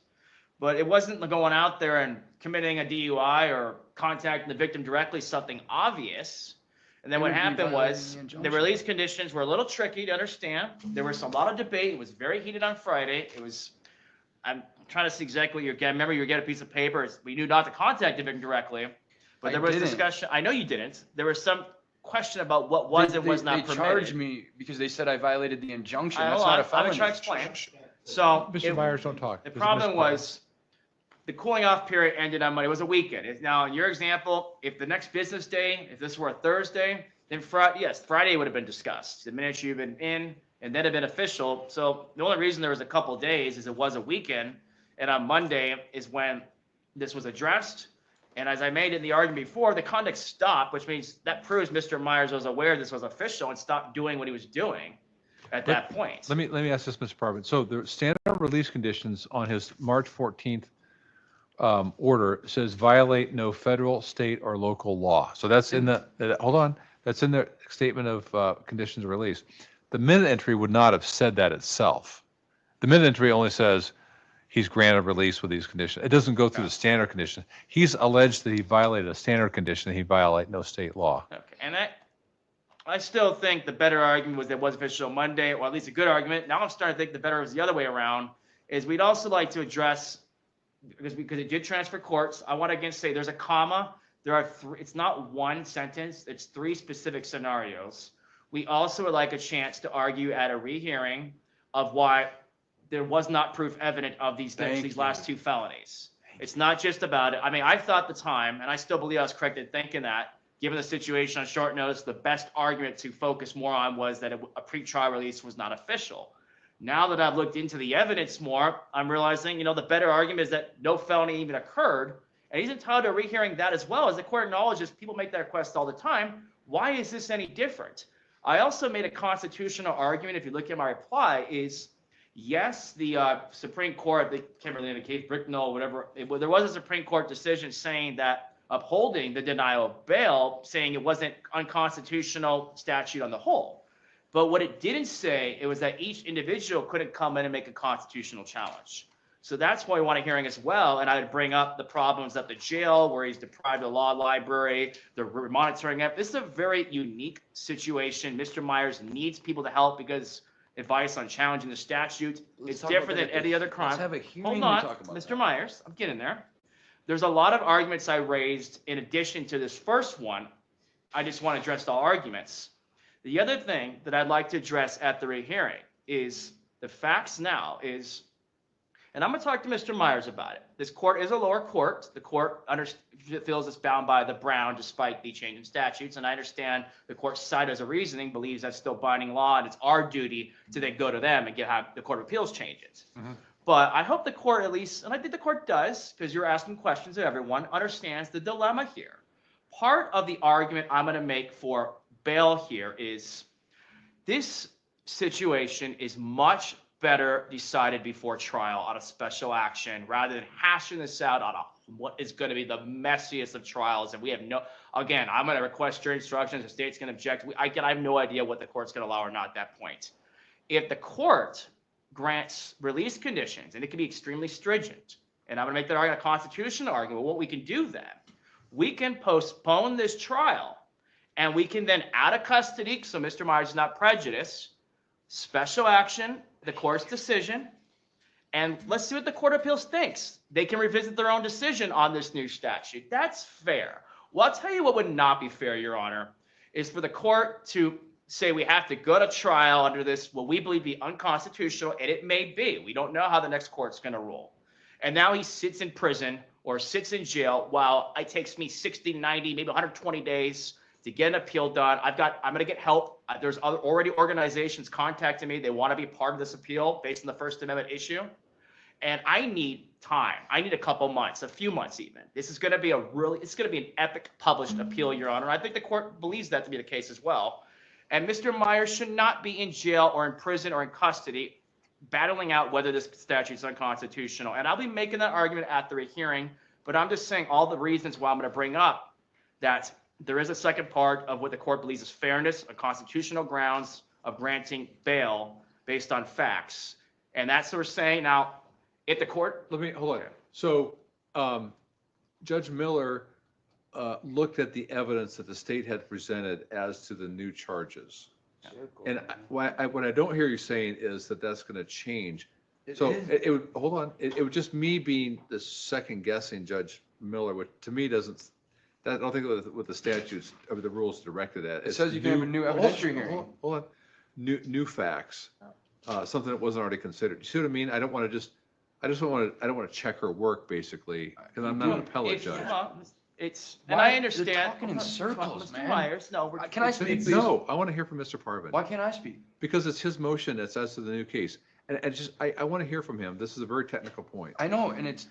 But it wasn't going out there and committing a DUI or contacting the victim directly, something obvious. And then It what would be happened violating was the the injunction. release conditions were a little tricky to understand. There was a lot of debate. It was very heated on Friday. I'm trying to see exactly what you're getting. Remember, you get a piece of paper. We knew not to contact the victim directly, but I there was didn't. discussion. I know you didn't. There was some question about what was and was not They permitted. charged me because they said I violated the injunction. That's Hold not on, a I'm felony. gonna try to explain. So Mr. Myers, don't talk. the This is problem Mr. Myers. was the cooling off period ended on Monday. It was a weekend. Now, in your example, if the next business day, if this were a Thursday, then Friday would have been discussed. The minute you've been in, and then have been official. So the only reason there was a couple of days is it was a weekend, and on Monday is when this was addressed. And as I made in the argument before, the conduct stopped, which means that proves Mr. Myers was aware this was official and stopped doing what he was doing at that point. Let me ask this, Mr. Parvin. So the standard release conditions on his March 14th order says violate no federal, state, or local law. So that's in hold on, that's in the statement of conditions of release. The minute entry would not have said that itself. The minute entry only says he's granted release with these conditions. It doesn't go through the standard conditions. He's alleged that he violated a standard condition, that he violate no state law. Okay, and I still think the better argument was that it was official Monday, or at least a good argument. Now I'm starting to think the better is the other way around, is we'd also like to address, because it did transfer courts, I want to again say there's a comma. There are three, it's not one sentence, it's three specific scenarios. We also would like a chance to argue at a rehearing of why there was not proof evident of these last two felonies. It's not just about it. I mean, I thought at the time, and I still believe I was correct in thinking that, given the situation on short notice, the best argument to focus more on was that a pretrial release was not official. Now that I've looked into the evidence more, I'm realizing, the better argument is that no felony even occurred, and he's entitled to a rehearing that as well. As the court acknowledges, people make that request all the time. Why is this any different? I also made a constitutional argument, if you look at my reply, is yes, the Supreme Court, they can't really indicate Bricknell, whatever, there was a Supreme Court decision saying that upholding the denial of bail, saying it wasn't unconstitutional statute on the whole. But what it didn't say, it was that each individual couldn't come in and make a constitutional challenge. So that's why we want a hearing as well. And I would bring up the problems at the jail where he's deprived of the law library, they're monitoring it. This is a very unique situation. Mr. Myers needs people to help because advice on challenging the statute, it's different than any other crime. Let's have a hearing Hold to on, talk about Mr. that. Myers, I'm getting there. There's a lot of arguments I raised in addition to this first one. I just want to address all arguments. The other thing that I'd like to address at the rehearing is the facts now is, and I'm going to talk to Mr. Myers about it. This court is a lower court. The court feels it's bound by the Brown despite the change in statutes. And I understand the court's side as a reasoning believes that's still binding law and it's our duty to then go to them and have the Court of Appeals change it. Mm-hmm. But I hope the court at least, and I think the court does, because you're asking questions of everyone, understands the dilemma here. Part of the argument I'm going to make for bail here is this situation is much better decided before trial on a special action rather than hashing this out on what is going to be the messiest of trials. And we have again, I'm going to request jury instructions. The state's going to object. I have no idea what the court's going to allow or not at that point. If the court grants release conditions, and it can be extremely stringent, and I'm going to make that argument, a constitutional argument, what we can do then, we can postpone this trial, and we can then out of custody, so Mr. Myers is not prejudiced, special action, the court's decision, and let's see what the Court of Appeals thinks. They can revisit their own decision on this new statute. That's fair. Well, I'll tell you what would not be fair, Your Honor, is for the court to say we have to go to trial under this, what we believe be unconstitutional, and it may be. We don't know how the next court's going to rule. And now he sits in prison or sits in jail while it takes me 60, 90, maybe 120 days to get an appeal done. I'm going to get help. There's already organizations contacting me. They want to be part of this appeal based on the First Amendment issue. And I need time. I need a couple months, a few months even. This is going to be it's going to be an epic published appeal, Your Honor. I think the court believes that to be the case as well. And Mr. Myers should not be in jail or in prison or in custody battling out whether this statute is unconstitutional. And I'll be making that argument at the hearing, but I'm just saying all the reasons why I'm going to bring up that there is a second part of what the court believes is fairness, a constitutional grounds of granting bail based on facts. And that's what we're saying. Now, if the court... Hold on. So Judge Miller looked at the evidence that the state had presented as to the new charges. And what I don't hear you saying is that that's going to change. So it would, hold on, it would just me being the second guessing Judge Miller, which to me doesn't, I don't think what the statutes or the rules directed at. It says you can have a new evidentiary hearing. Hold on, new facts, something that wasn't already considered. You see what I mean? I don't want to I don't want to check her work basically, because I'm not an appellate judge. And I understand. You're talking in circles, Mr. man. Myers, no. Can I speak, please? No, I want to hear from Mr. Parvin. Why can't I speak? Because it's his motion that says to the new case. And I want to hear from him. This is a very technical point. I know, and it's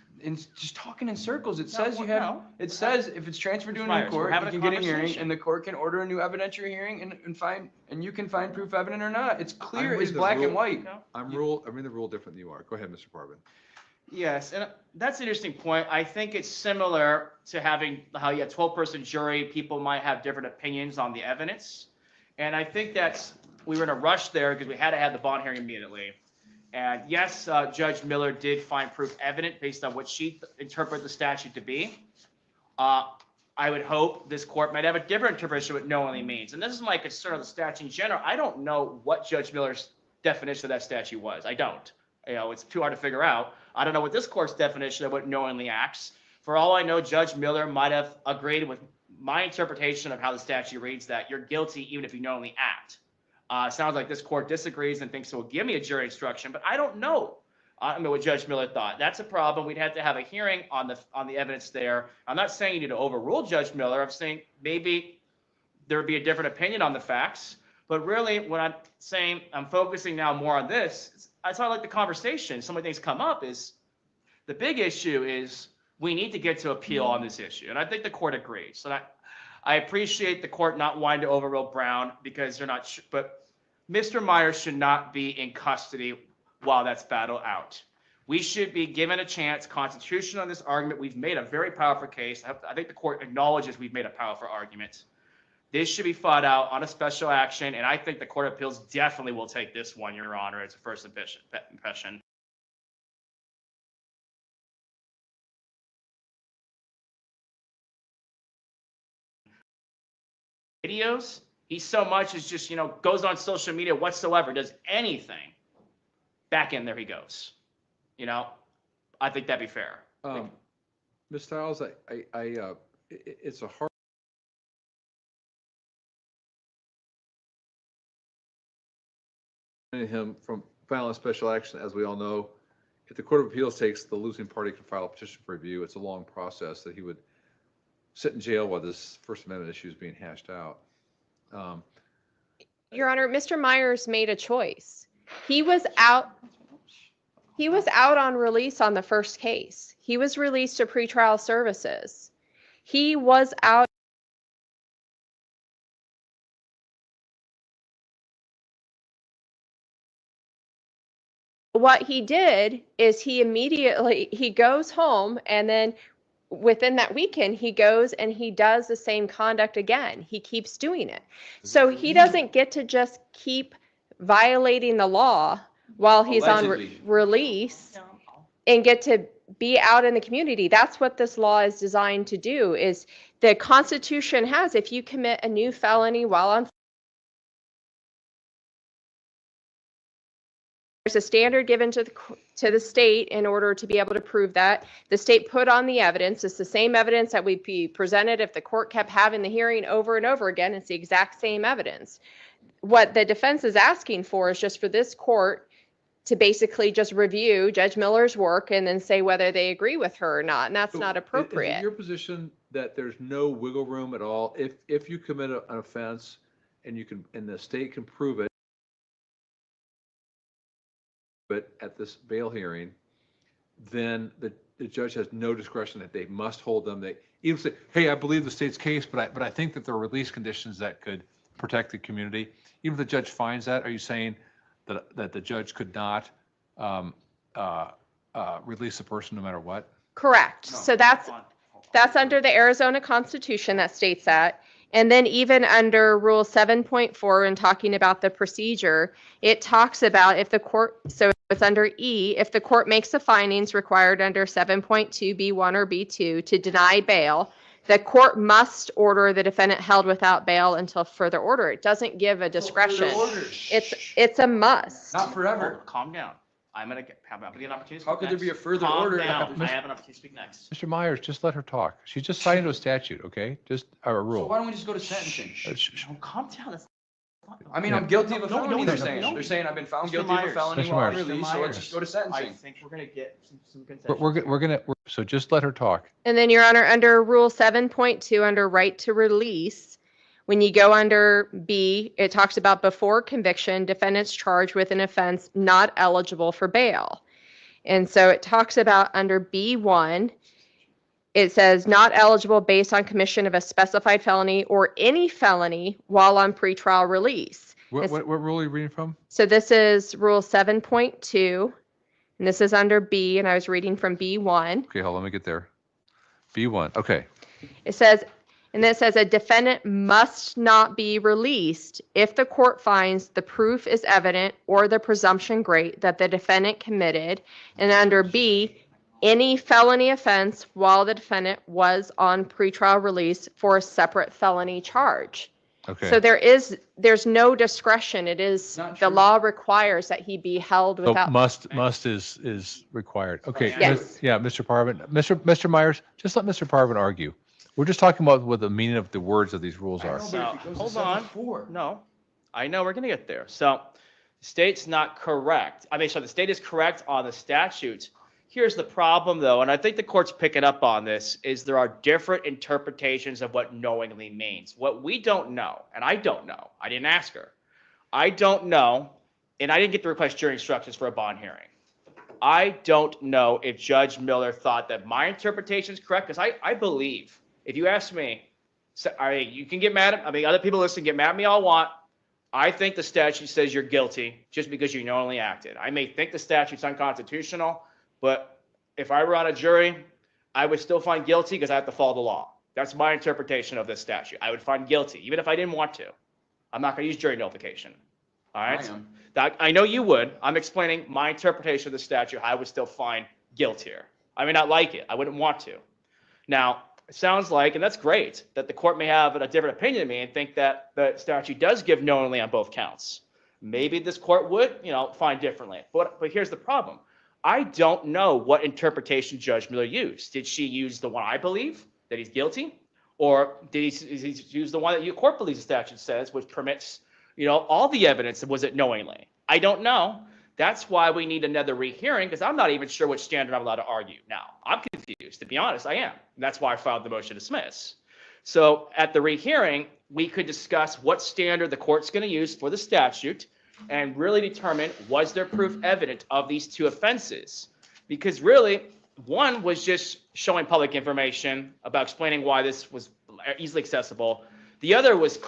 just talking in circles. It says you have, it says if it's transferred to a new court, you can get a hearing, and the court can order a new evidentiary hearing and you can find proof evident or not. It's clear, it's black and white. I'm reading the rule different than you are. Go ahead, Mr. Parvin. Yes, and that's an interesting point. I think it's similar to having how you have 12-person jury. People might have different opinions on the evidence. And I think we were in a rush there because we had to have the bond hearing immediately. And yes, Judge Miller did find proof evident based on what she interpreted the statute to be. I would hope this court might have a different interpretation of what knowingly means. And this is my concern of the statute in general. I don't know what Judge Miller's definition of that statute was. I don't. It's too hard to figure out. I don't know what this court's definition of what knowingly acts. For all I know, Judge Miller might have agreed with my interpretation of how the statute reads that you're guilty even if you knowingly act. Sounds like this court disagrees and thinks it will give me a jury instruction, but I don't know. I don't know what Judge Miller thought. That's a problem. We'd have to have a hearing on the evidence there. I'm not saying you need to overrule Judge Miller. I'm saying maybe there would be a different opinion on the facts. But really, what I'm saying, I'm focusing now more on this. That's why I like the conversation. Some of the things come up is the big issue is we need to get to appeal on this issue. And I think the court agrees. So I appreciate the court not wanting to overrule Brown because they're not, but Mr. Myers should not be in custody while that's battled out. We should be given a chance, constitutional on this argument. We've made a very powerful case. I think the court acknowledges we've made a powerful argument. This should be fought out on a special action, and I think the Court of Appeals definitely will take this one, Your Honor, as a first impression. Videos, he so much as just, goes on social media whatsoever, does anything. Back in there he goes. I think that'd be fair. Ms. Stiles, it's a hard him from filing a special action, as we all know. If the Court of Appeals takes, the losing party can file a petition for review. It's a long process that he would sit in jail while this First Amendment issue is being hashed out. Your Honor, Mr. Myers made a choice. He was out on release on the first case. He was released to pretrial services. He was out what he did is he goes home, and then within that weekend, he goes and he does the same conduct again. He keeps doing it. So he doesn't get to just keep violating the law while he's on Allegedly. release and get to be out in the community. That's what this law is designed to do. Is the Constitution has, if you commit a new felony while on, there's a standard given to the state in order to be able to prove that. The state put on the evidence. It's the same evidence that would be presented if the court kept having the hearing over and over again. It's the exact same evidence. What the defense is asking for is just for this court to basically just review Judge Miller's work and then say whether they agree with her or not, and that's not Is it appropriate. your position that there's no wiggle room at all if you commit an offense and the state can prove it, but at this bail hearing, then the judge has no discretion that they must hold them. They even say, hey, I believe the state's case, but I think that there are release conditions that could protect the community. Even if the judge finds that, are you saying that the judge could not release the person no matter what? Correct. No, So that's under the Arizona Constitution that states that. And then even under Rule 7.4, and talking about the procedure, it talks about if the court, so it's under E, if the court makes the findings required under 7.2 B1 or B2 to deny bail, the court must order the defendant held without bail until further order. It doesn't give a discretion. It's a must. Not forever. Calm down. I'm gonna get an opportunity to speak How could there be a next. further Calm order? down. I have an opportunity to speak next. Mr. Myers, just let her talk. She's just citing a statute, okay? Just a So rule. why don't we just go to sentencing? No, calm down. That's I mean, Yeah. I'm guilty of a No, no, felony, no, they're no, saying. no. They're saying I've been found Mr. guilty of a Myers. felony Mr. while on Myers. release, so let's just go to I sentencing. think we're gonna get some concessions. But we're gonna, so just let her talk. And then, Your Honor, under Rule 7.2, under right to release, when you go under B, it talks about before conviction, defendants charged with an offense not eligible for bail. And so it talks about under B1, it says not eligible based on commission of a specified felony or any felony while on pretrial release. What It's- rule are you reading from? So this is Rule 7.2, and this is under B, and I was reading from B1. Okay, hold on, let me get there. B1, okay. It says, and then it says a defendant must not be released if the court finds the proof is evident or the presumption great that the defendant committed. And under B, any felony offense while the defendant was on pretrial release for a separate felony charge. Okay. So there's no discretion. It is, Not the true. law requires that he be held So without. must is required. Okay. Yes. Yeah, Mr. Parvin, Mr. Myers, just let Mr. Parvin argue. We're just talking about what the meaning of the words of these rules are. So, hold on. No, I know we're gonna get there. So, the state's not correct. I mean, so the state is correct on the statutes. Here's the problem, though, and I think the court's picking up on this, is there are different interpretations of what knowingly means. What we don't know, and I don't know, I didn't ask her. I don't know, and I didn't get the request jury instructions for a bond hearing. I don't know if Judge Miller thought that my interpretation is correct, because I believe, if you ask me, so, you can get mad at, I mean, other people listening get mad at me all want. I think the statute says you're guilty just because you knowingly acted. I may think the statute's unconstitutional, but if I were on a jury, I would still find guilty because I have to follow the law. That's my interpretation of this statute. I would find guilty, even if I didn't want to. I'm not going to use jury nullification. All right? I know you would. I'm explaining my interpretation of the statute. I would still find guilt here. I may not like it. I wouldn't want to. Now, it sounds like, and that's great, that the court may have a different opinion than me and think that the statute does give knowingly on both counts. Maybe this court would, find differently. But here's the problem. I don't know what interpretation Judge Miller used. Did she use the one I believe, that he's guilty? Or did he use the one that your court believes the statute says, which permits, all the evidence, was it knowingly? I don't know. That's why we need another rehearing, because I'm not even sure which standard I'm allowed to argue now. I'm confused. To be honest, I am. And that's why I filed the motion to dismiss. So at the rehearing, we could discuss what standard the court's going to use for the statute and really determine, was there proof evident of these two offenses? Because really, one was just showing public information about explaining why this was easily accessible. The other was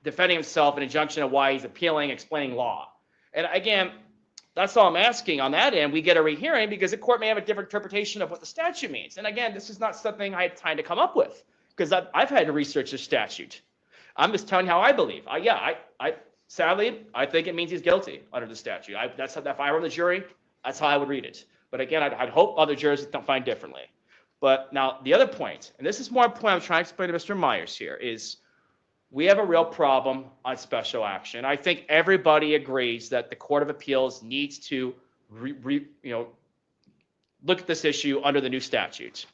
defending himself, an injunction of why he's appealing, explaining law. And again, That's all I'm asking on that end. We get a rehearing because the court may have a different interpretation of what the statute means. And again, this is not something I had time to come up with because I've had to research the statute. I'm just telling you how I believe. Sadly, I think it means he's guilty under the statute. That's if I were the jury, that's how I would read it. But again, I'd hope other jurors don't find differently. But now the other point, and this is more important I'm trying to explain to Mr. Myers here, is we have a real problem on special action. I think everybody agrees that the Court of Appeals needs to look at this issue under the new statute.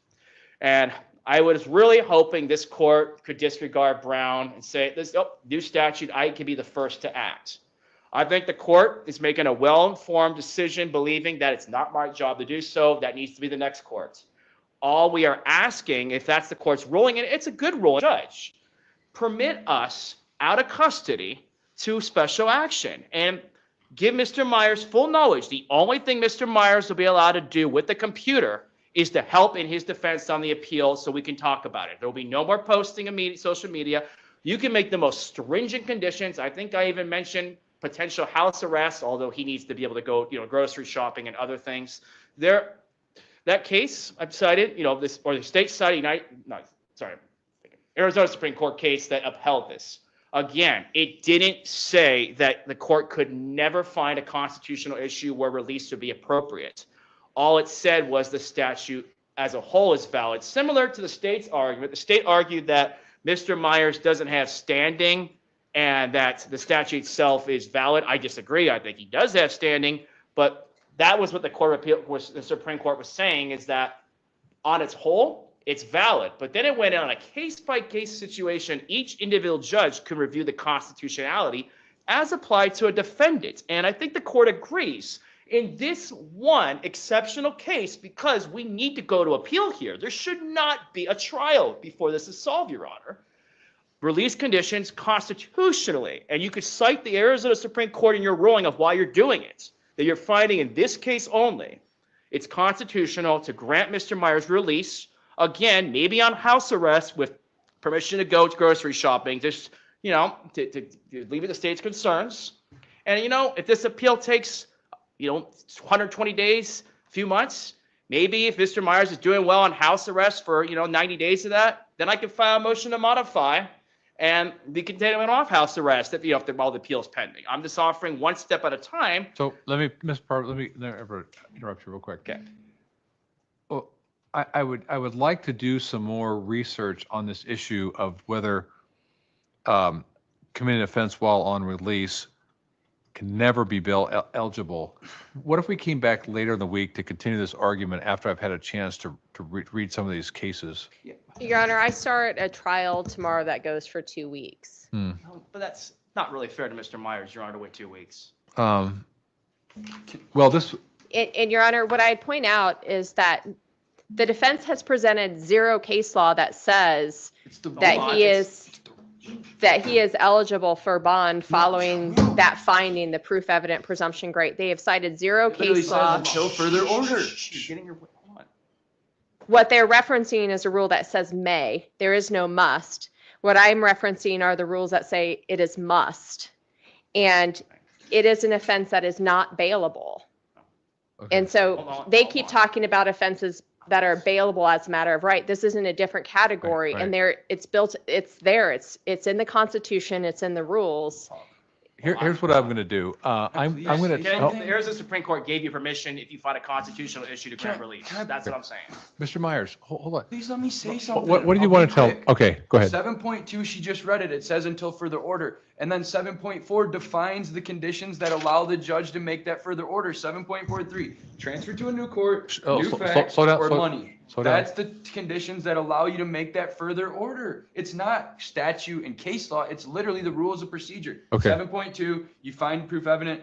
And I was really hoping this court could disregard Brown and say, this new statute, I can be the first to act. I think the court is making a well-informed decision, believing that it's not my job to do so. That needs to be the next court. All we are asking, if that's the court's ruling, and it's a good ruling, judge, permit us out of custody to special action and give Mr. Myers full knowledge. The only thing Mr. Myers will be allowed to do with the computer is to help in his defense on the appeal so we can talk about it. There will be no more posting of social media. You can make the most stringent conditions. I think I even mentioned potential house arrest, although he needs to be able to go, grocery shopping and other things. That case I've cited, the state cited, Arizona Supreme Court case that upheld this. Again, it didn't say that the court could never find a constitutional issue where release would be appropriate. All it said was the statute as a whole is valid. Similar to the state's argument, the state argued that Mr. Myers doesn't have standing and that the statute itself is valid. I disagree. I think he does have standing, but that was what the Supreme Court was saying, is that on its whole, it's valid. But then it went on a case-by-case situation. Each individual judge can review the constitutionality as applied to a defendant. And I think the court agrees. In this one exceptional case, because we need to go to appeal here, there should not be a trial before this is solved, Your Honor. Release conditions constitutionally, and you could cite the Arizona Supreme Court in your ruling of why you're doing it, that you're finding in this case only, it's constitutional to grant Mr. Myers release, again, maybe on house arrest with permission to go to grocery shopping, just, to leave it the state's concerns. And, if this appeal takes 120 days, a few months. Maybe if Mr. Myers is doing well on house arrest for, 90 days of that, then I can file a motion to modify and be continuing off house arrest if all the appeals pending. I'm just offering one step at a time. So let me interrupt you real quick. Okay. Well, I would like to do some more research on this issue of whether committing offense while on release can never be bail eligible. What if we came back later in the week to continue this argument after I've had a chance to read some of these cases? Your Honor, I start a trial tomorrow that goes for 2 weeks. But that's not really fair to Mr. Myers, Your Honor, to wait 2 weeks. Well, this... And Your Honor, what I'd point out is that the defense has presented zero case law that says that he is eligible for bond following that finding, the proof evident presumption great. They have cited zero case law. Until further order. You're getting your on. What they're referencing is a rule that says may. There is no must. What I'm referencing are the rules that say it is must. And it is an offense that is not bailable. Okay. And so they keep talking about offenses that are bailable as a matter of right. This isn't a different category, Right. and it's in the Constitution, it's in the rules. Here's what I'm going to do. I'm going The to... Arizona Supreme Court gave you permission if you find a constitutional issue to grant release. That's what I'm saying. Mr. Myers, hold on. Please let me say something. What do you want to tell? Okay, go ahead. 7.2, she just read it. It says until further order. And then 7.4 defines the conditions that allow the judge to make that further order. 7.43, transfer to a new court, new facts, or money. That's the conditions that allow you to make that further order. It's not statute and case law. It's literally the rules of procedure. Okay. 7.2, you find proof evident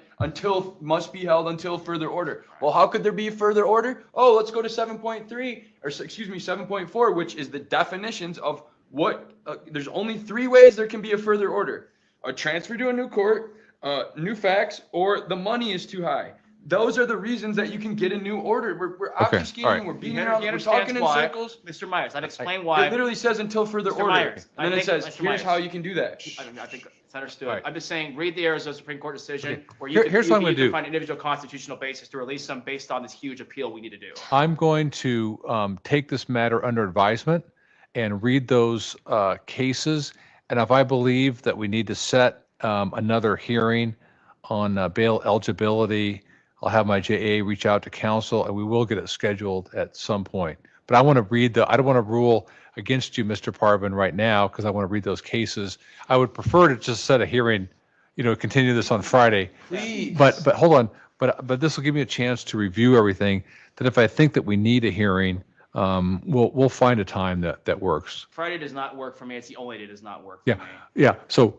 must be held until further order. Well, how could there be a further order? Oh, let's go to 7.4, which is the definitions of what, there's only 3 ways there can be a further order. A transfer to a new court, new facts, or the money is too high. those are the reasons that you can get a new order. We're Okay, obfuscating, all right. we're beating He around, we're understands talking in why. circles. Mr. Myers, I'd explain It why. literally says until further Mr. order. Myers, I And then it think- says, Mr. here's Myers. how you can do that. I think it's understood. Right. I'm just saying, read the Arizona Supreme Court decision Okay. where you Here's can, what I'm gonna you can do. find individual constitutional basis to release them based on this huge appeal we need to do. I'm going to take this matter under advisement and read those cases. And if I believe that we need to set another hearing on bail eligibility, I'll have my JA reach out to counsel and we will get it scheduled at some point. But I want to read I don't want to rule against you, Mr. Parvin, right now, because I want to read those cases. I would prefer to just set a hearing, continue this on Friday. Please. But hold on, but this will give me a chance to review everything, that if I think that we need a hearing, we'll find a time that works. Friday does not work for me. It's the only day that does not work for Yeah. me. Yeah, so,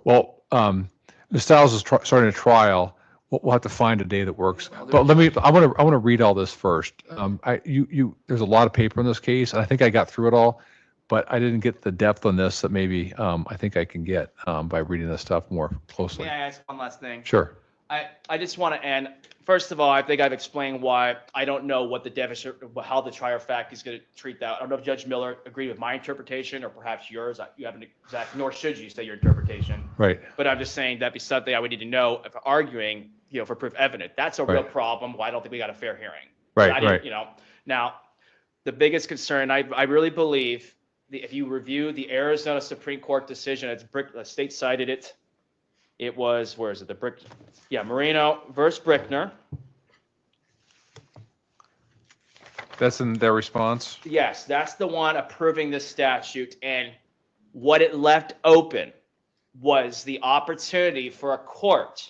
Ms. Stiles is starting a trial. We'll have to find a day that works. But I want to read all this first. There's a lot of paper in this case, and I think I got through it all, but I didn't get the depth on this that maybe I think I can get by reading this stuff more closely. May I ask one last thing? Sure. I just want to end. First of all, I think I've explained why I don't know what the deficit, how the trier fact is going to treat that. I don't know if Judge Miller agreed with my interpretation or perhaps yours. You haven't exact, nor should you say your interpretation. Right. But I'm just saying that'd be something I would need to know if arguing, for proof evident. That's a real Right. problem. Why I don't think we got a fair hearing. Right, I didn't- right. Now, the biggest concern, I really believe, if you review the Arizona Supreme Court decision, the state cited it. It was, where is it? Moreno versus Brickner. That's in their response? Yes, that's the one approving this statute. And what it left open was the opportunity for a court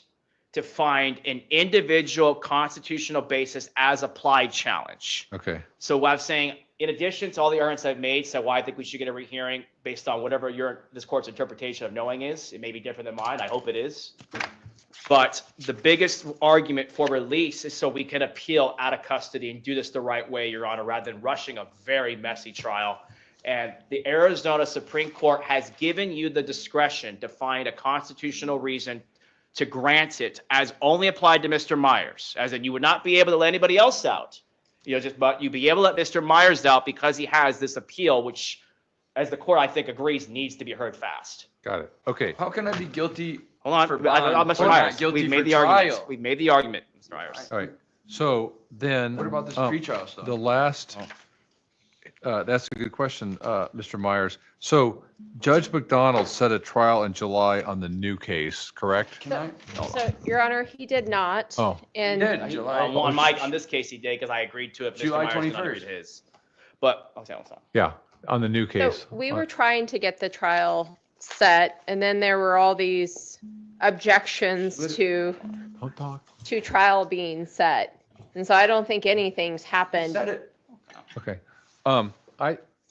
to find an individual constitutional basis as applied challenge. Okay. So what I'm saying, in addition to all the arguments I've made, so why I think we should get a rehearing based on whatever this court's interpretation of knowing is. It may be different than mine. I hope it is. But the biggest argument for release is so we can appeal out of custody and do this the right way, Your Honor, rather than rushing a very messy trial. And the Arizona Supreme Court has given you the discretion to find a constitutional reason to grant it as only applied to Mr. Myers, as in you would not be able to let anybody else out. But you'd be able to let Mr. Myers out because he has this appeal, which, as the court, I think, agrees, needs to be heard fast. Got it. Okay. How can I be guilty? Hold on, For bond, Mr. or not Myers, guilty we've for made the argument. trial? We've made the argument, Mr. Myers. All right. So then. What about this pretrial stuff? The last, that's a good question, Mr. Myers. So Judge McDonald set a trial in July on the new case, correct? Can I? So, Your Honor, he did not. Oh. And Did, July. On this case, he did, because I agreed to it. Mr. July Myers did not 21st. agree to his. But, okay, hold on. Yeah, on the new so case. we were trying to get the trial set, and then there were all these objections to Don't talk. trial being set. And so I don't think anything's happened. Said it. Okay.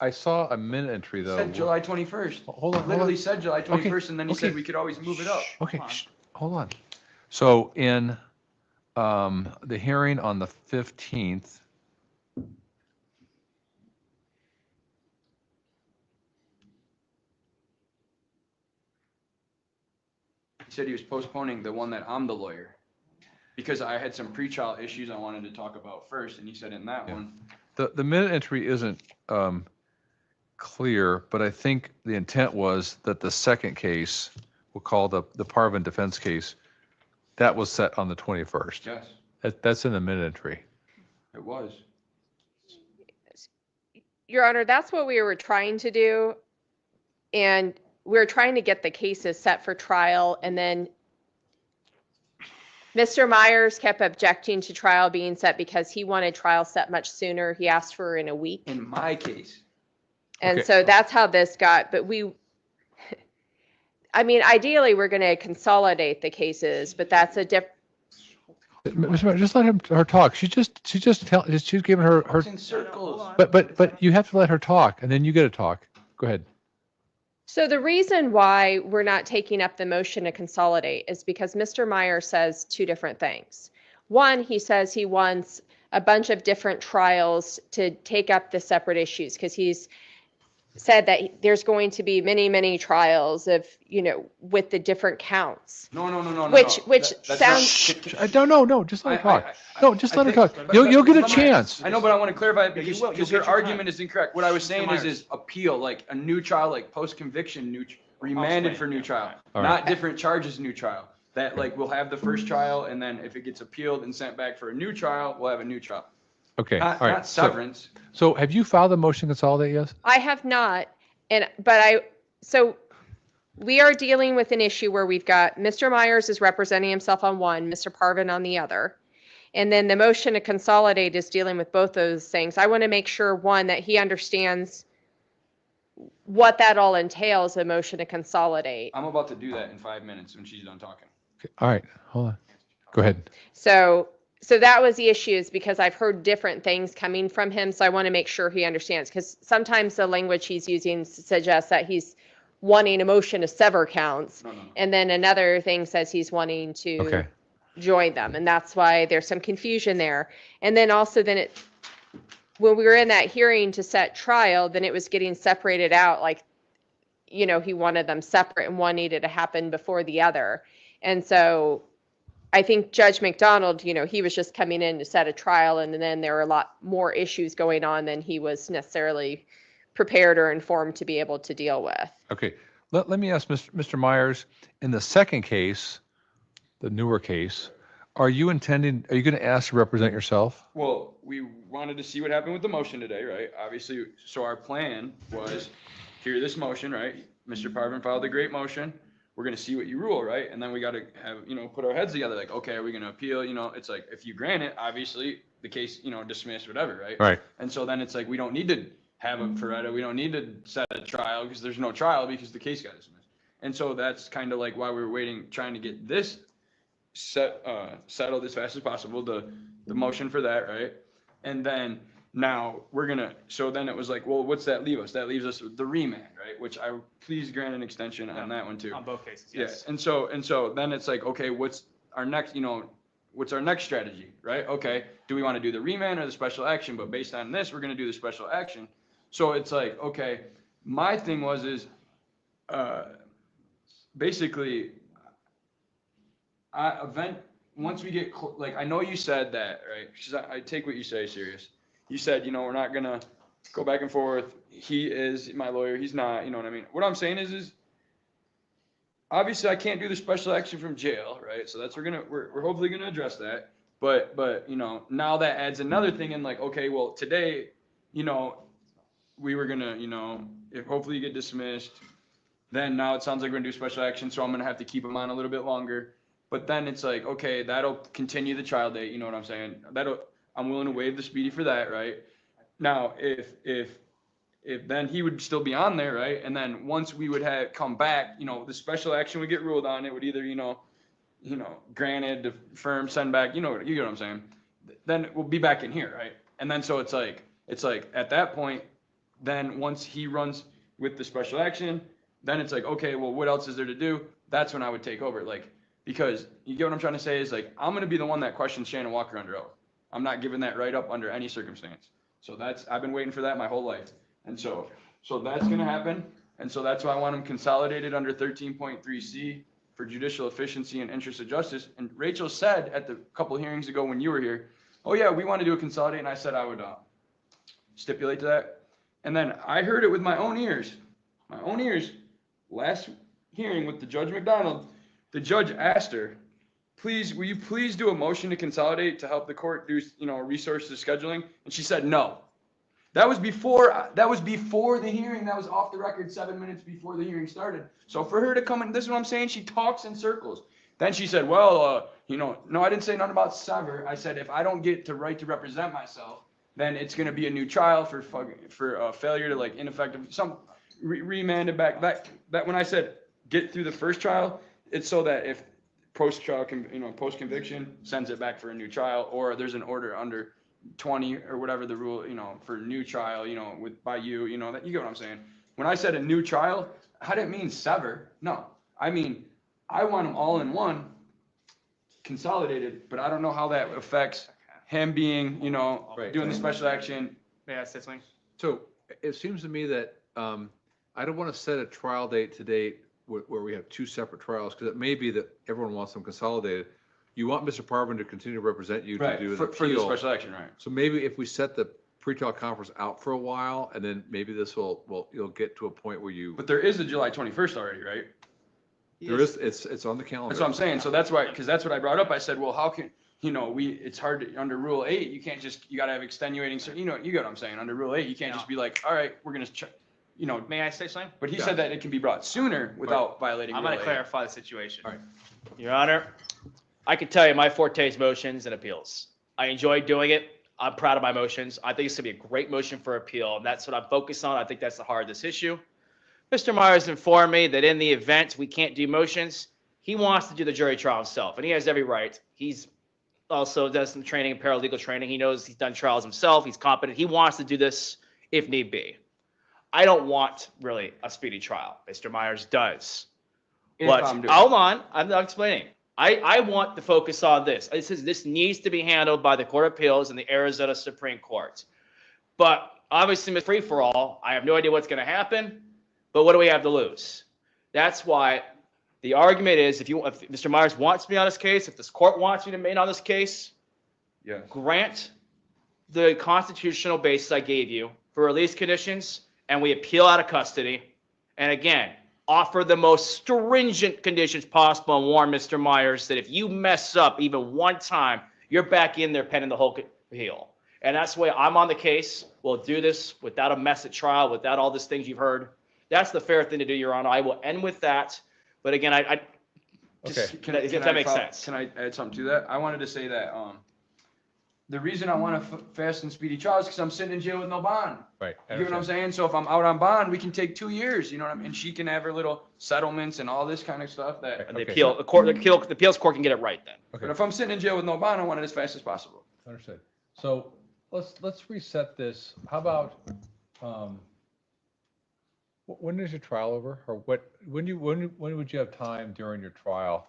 I saw a minute entry though. Said July 21st. Hold on. Literally said July 21st, and then he okay. said we could always move it up. Okay, hold on. So in the hearing on the 15th, He said he was postponing the one that I'm the lawyer because I had some pretrial issues I wanted to talk about first, and he said in that one. the minute entry isn't clear, but I think the intent was that the second case, we'll call the Parvin defense case, that was set on the 21st. Yes, That's in the minute entry. it was. Your Honor, that's what we were trying to do. And we were trying to get the cases set for trial. And then Mr. Myers kept objecting to trial being set because he wanted trial set much sooner. He asked for in a week. In my case. And Okay. so that's how this got, but ideally, we're going to consolidate the cases, but that's a Mr. Mayor, just let her talk. She's giving her, It's in circles. but you have to let her talk and then you get to talk. Go ahead. So the reason why we're not taking up the motion to consolidate is because Mr. Meyer says two different things. One, he says he wants a bunch of different trials to take up the separate issues because said that there's going to be many, many trials of, with the different counts. No. Which That's sounds- not- No, just let her talk. I- No, just I let her think- talk. but- You'll get a let me- chance. I know, but I want to clarify it Yeah, you because, will. You'll because get your your argument time. is incorrect. What I was saying Myers. is appeal, like a new trial, like post-conviction, remanded for new trial, All right. not different charges, new trial. That like we'll have the first trial and then if it gets appealed and sent back for a new trial, we'll have a new trial. Okay, all Not right. severance. So have you filed the motion to consolidate, yes? I have not, so we are dealing with an issue where we've got Mr. Myers is representing himself on one, Mr. Parvin on the other. And then the motion to consolidate is dealing with both those things. I want to make sure, one, that he understands what that all entails, a motion to consolidate. I'm about to do that in 5 minutes when she's done talking. Okay, all right, hold on. Go ahead. So that was the issue, is because I've heard different things coming from him. So I want to make sure he understands, because sometimes the language he's using suggests that he's wanting a motion to sever counts. No. And then another thing says he's wanting to Okay. join them. And that's why there's some confusion there. And then also when we were in that hearing to set trial, then it was getting separated out, like, he wanted them separate and one needed to happen before the other. And so I think Judge McDonald, he was just coming in to set a trial, and then there were a lot more issues going on than he was necessarily prepared or informed to be able to deal with. Okay, let me ask Mr. Myers, in the second case, the newer case, are you going to ask to represent yourself? Well, we wanted to see what happened with the motion today, right? Obviously, so our plan was hear this motion, right? Mr. Parvin filed a great motion. We're going to see what you rule, right? And then we got to have, put our heads together, like, okay, are we going to appeal? It's like, if you grant it, obviously the case, dismissed, whatever, right? Right. And so then it's like, we don't need to have a Feretta. We don't need to set a trial because there's no trial because the case got dismissed. And so that's kind of like why we were waiting, trying to get this settled as fast as possible, the motion for that, right? And then now so then it was like, well, what's that leave us? That leaves us with the remand, right? Which please grant an extension on that one too. On both cases, Yeah, yes. and so then it's like, okay, what's our next strategy, right? Okay, do we want to do the remand or the special action? But based on this, we're going to do the special action. So it's like, okay, my thing is basically, once we get, like, I know you said that, right? Because I take what you say serious. You said, we're not going to go back and forth. He is my lawyer. He's not, you know what I mean? What I'm saying is obviously I can't do the special action from jail, right? So that's, we're hopefully going to address that. But, now that adds another thing in, like, okay, well, today, we were going to, if hopefully you get dismissed, then now it sounds like we're going to do special action. So I'm going to have to keep him on a little bit longer. But then it's like, okay, that'll continue the trial date. You know what I'm saying? I'm willing to waive the speedy for that, right? Now, if then he would still be on there, right? And then once we would have come back, the special action would get ruled on. It would either, granted, the firm send back, you get what I'm saying? Then we'll be back in here, right? And then so it's like at that point, then once he runs with the special action, then it's like, okay, well, what else is there to do? That's when I would take over, like, because you get what I'm trying to say is, like, I'm going to be the one that questions Shannon Walker under oath. I'm not giving that right up under any circumstance. So I've been waiting for that my whole life. And so that's going to happen. And so that's why I want them consolidated under 13.3C for judicial efficiency and interest of justice. And Rachel said at the couple of hearings ago when you were here, oh yeah, we want to do a consolidate. And I said I would stipulate to that. And then I heard it with my own ears. Last hearing with the Judge McDonald, the judge asked her, will you please do a motion to consolidate to help the court do, resources scheduling? And she said no. That was before the hearing. That was off the record 7 minutes before the hearing started. So for her to come in, this is what I'm saying, she talks in circles. Then she said, well, no, I didn't say nothing about sever. I said, if I don't get the right to represent myself, then it's going to be a new trial for failure to, like, ineffective, remanded back. That when I said get through the first trial, it's so that if post-trial, post-conviction sends it back for a new trial, or there's an order under 20 or whatever the rule, for new trial, by you, that you get what I'm saying. When I said a new trial, I didn't mean sever. No, I mean, I want them all in one, consolidated, but I don't know how that affects him being, Right. doing the special action. May I say something? So it seems to me that I don't want to set a trial date to date where we have two separate trials, because it may be that everyone wants them consolidated. You want Mr. Parvin to continue to represent you to Right, do an for the appeal. special action, right? So maybe if we set the pretrial conference out for a while, and then maybe this you'll get to a point where you, But there is a July 21st already, right? there is, it's on the calendar. That's what I'm saying. So that's why, because that's what I brought up. I said, well, how can, it's hard to, under Rule 8, you can't just, you gotta have extenuating, you get what I'm saying? Under Rule 8, you can't just be like, all right, we're gonna, May I say something? but he Yeah. said that it can be brought sooner without violating I'm Rule going to 8. clarify the situation. All right. Your Honor, I can tell you my forte is motions and appeals. I enjoy doing it. I'm proud of my motions. I think it's going to be a great motion for appeal, and that's what I'm focused on. I think that's the heart of this issue. Mr. Myers informed me that in the event we can't do motions, he wants to do the jury trial himself, and he has every right. He's also does some training, paralegal training. He knows he's done trials himself. He's competent. He wants to do this if need be. I don't want really a speedy trial. Mr. Myers does. But hold on, I'm not explaining. I want to focus on this. This needs to be handled by the Court of Appeals and the Arizona Supreme Court. But obviously, Mr. Free for All, I have no idea what's going to happen. But what do we have to lose? That's why the argument is, if Mr. Myers wants me on this case, if this court wants me to remain on this case, Yes. grant the constitutional basis I gave you for release conditions, and we appeal out of custody. And again, offer the most stringent conditions possible and warn Mr. Myers that if you mess up even one time, you're back in there pending the whole appeal. And that's the way I'm on the case. We'll do this without a mess at trial, without all these things you've heard. That's the fair thing to do, Your Honor. I will end with that. But again, I just, if that makes sense. Can I add something to that? I wanted to say that, the reason I want a fast and speedy trial is because I'm sitting in jail with no bond. Right. I You know what I'm understand. saying? So if I'm out on bond, we can take 2 years, you know what I mean? And she can have her little settlements and all this kind of stuff that, And the Okay. appeal, the appeals court can get it right then. Okay. but if I'm sitting in jail with no bond, I want it as fast as possible. Understood. So let's reset this. How about, when is your trial over? Or when would you have time during your trial?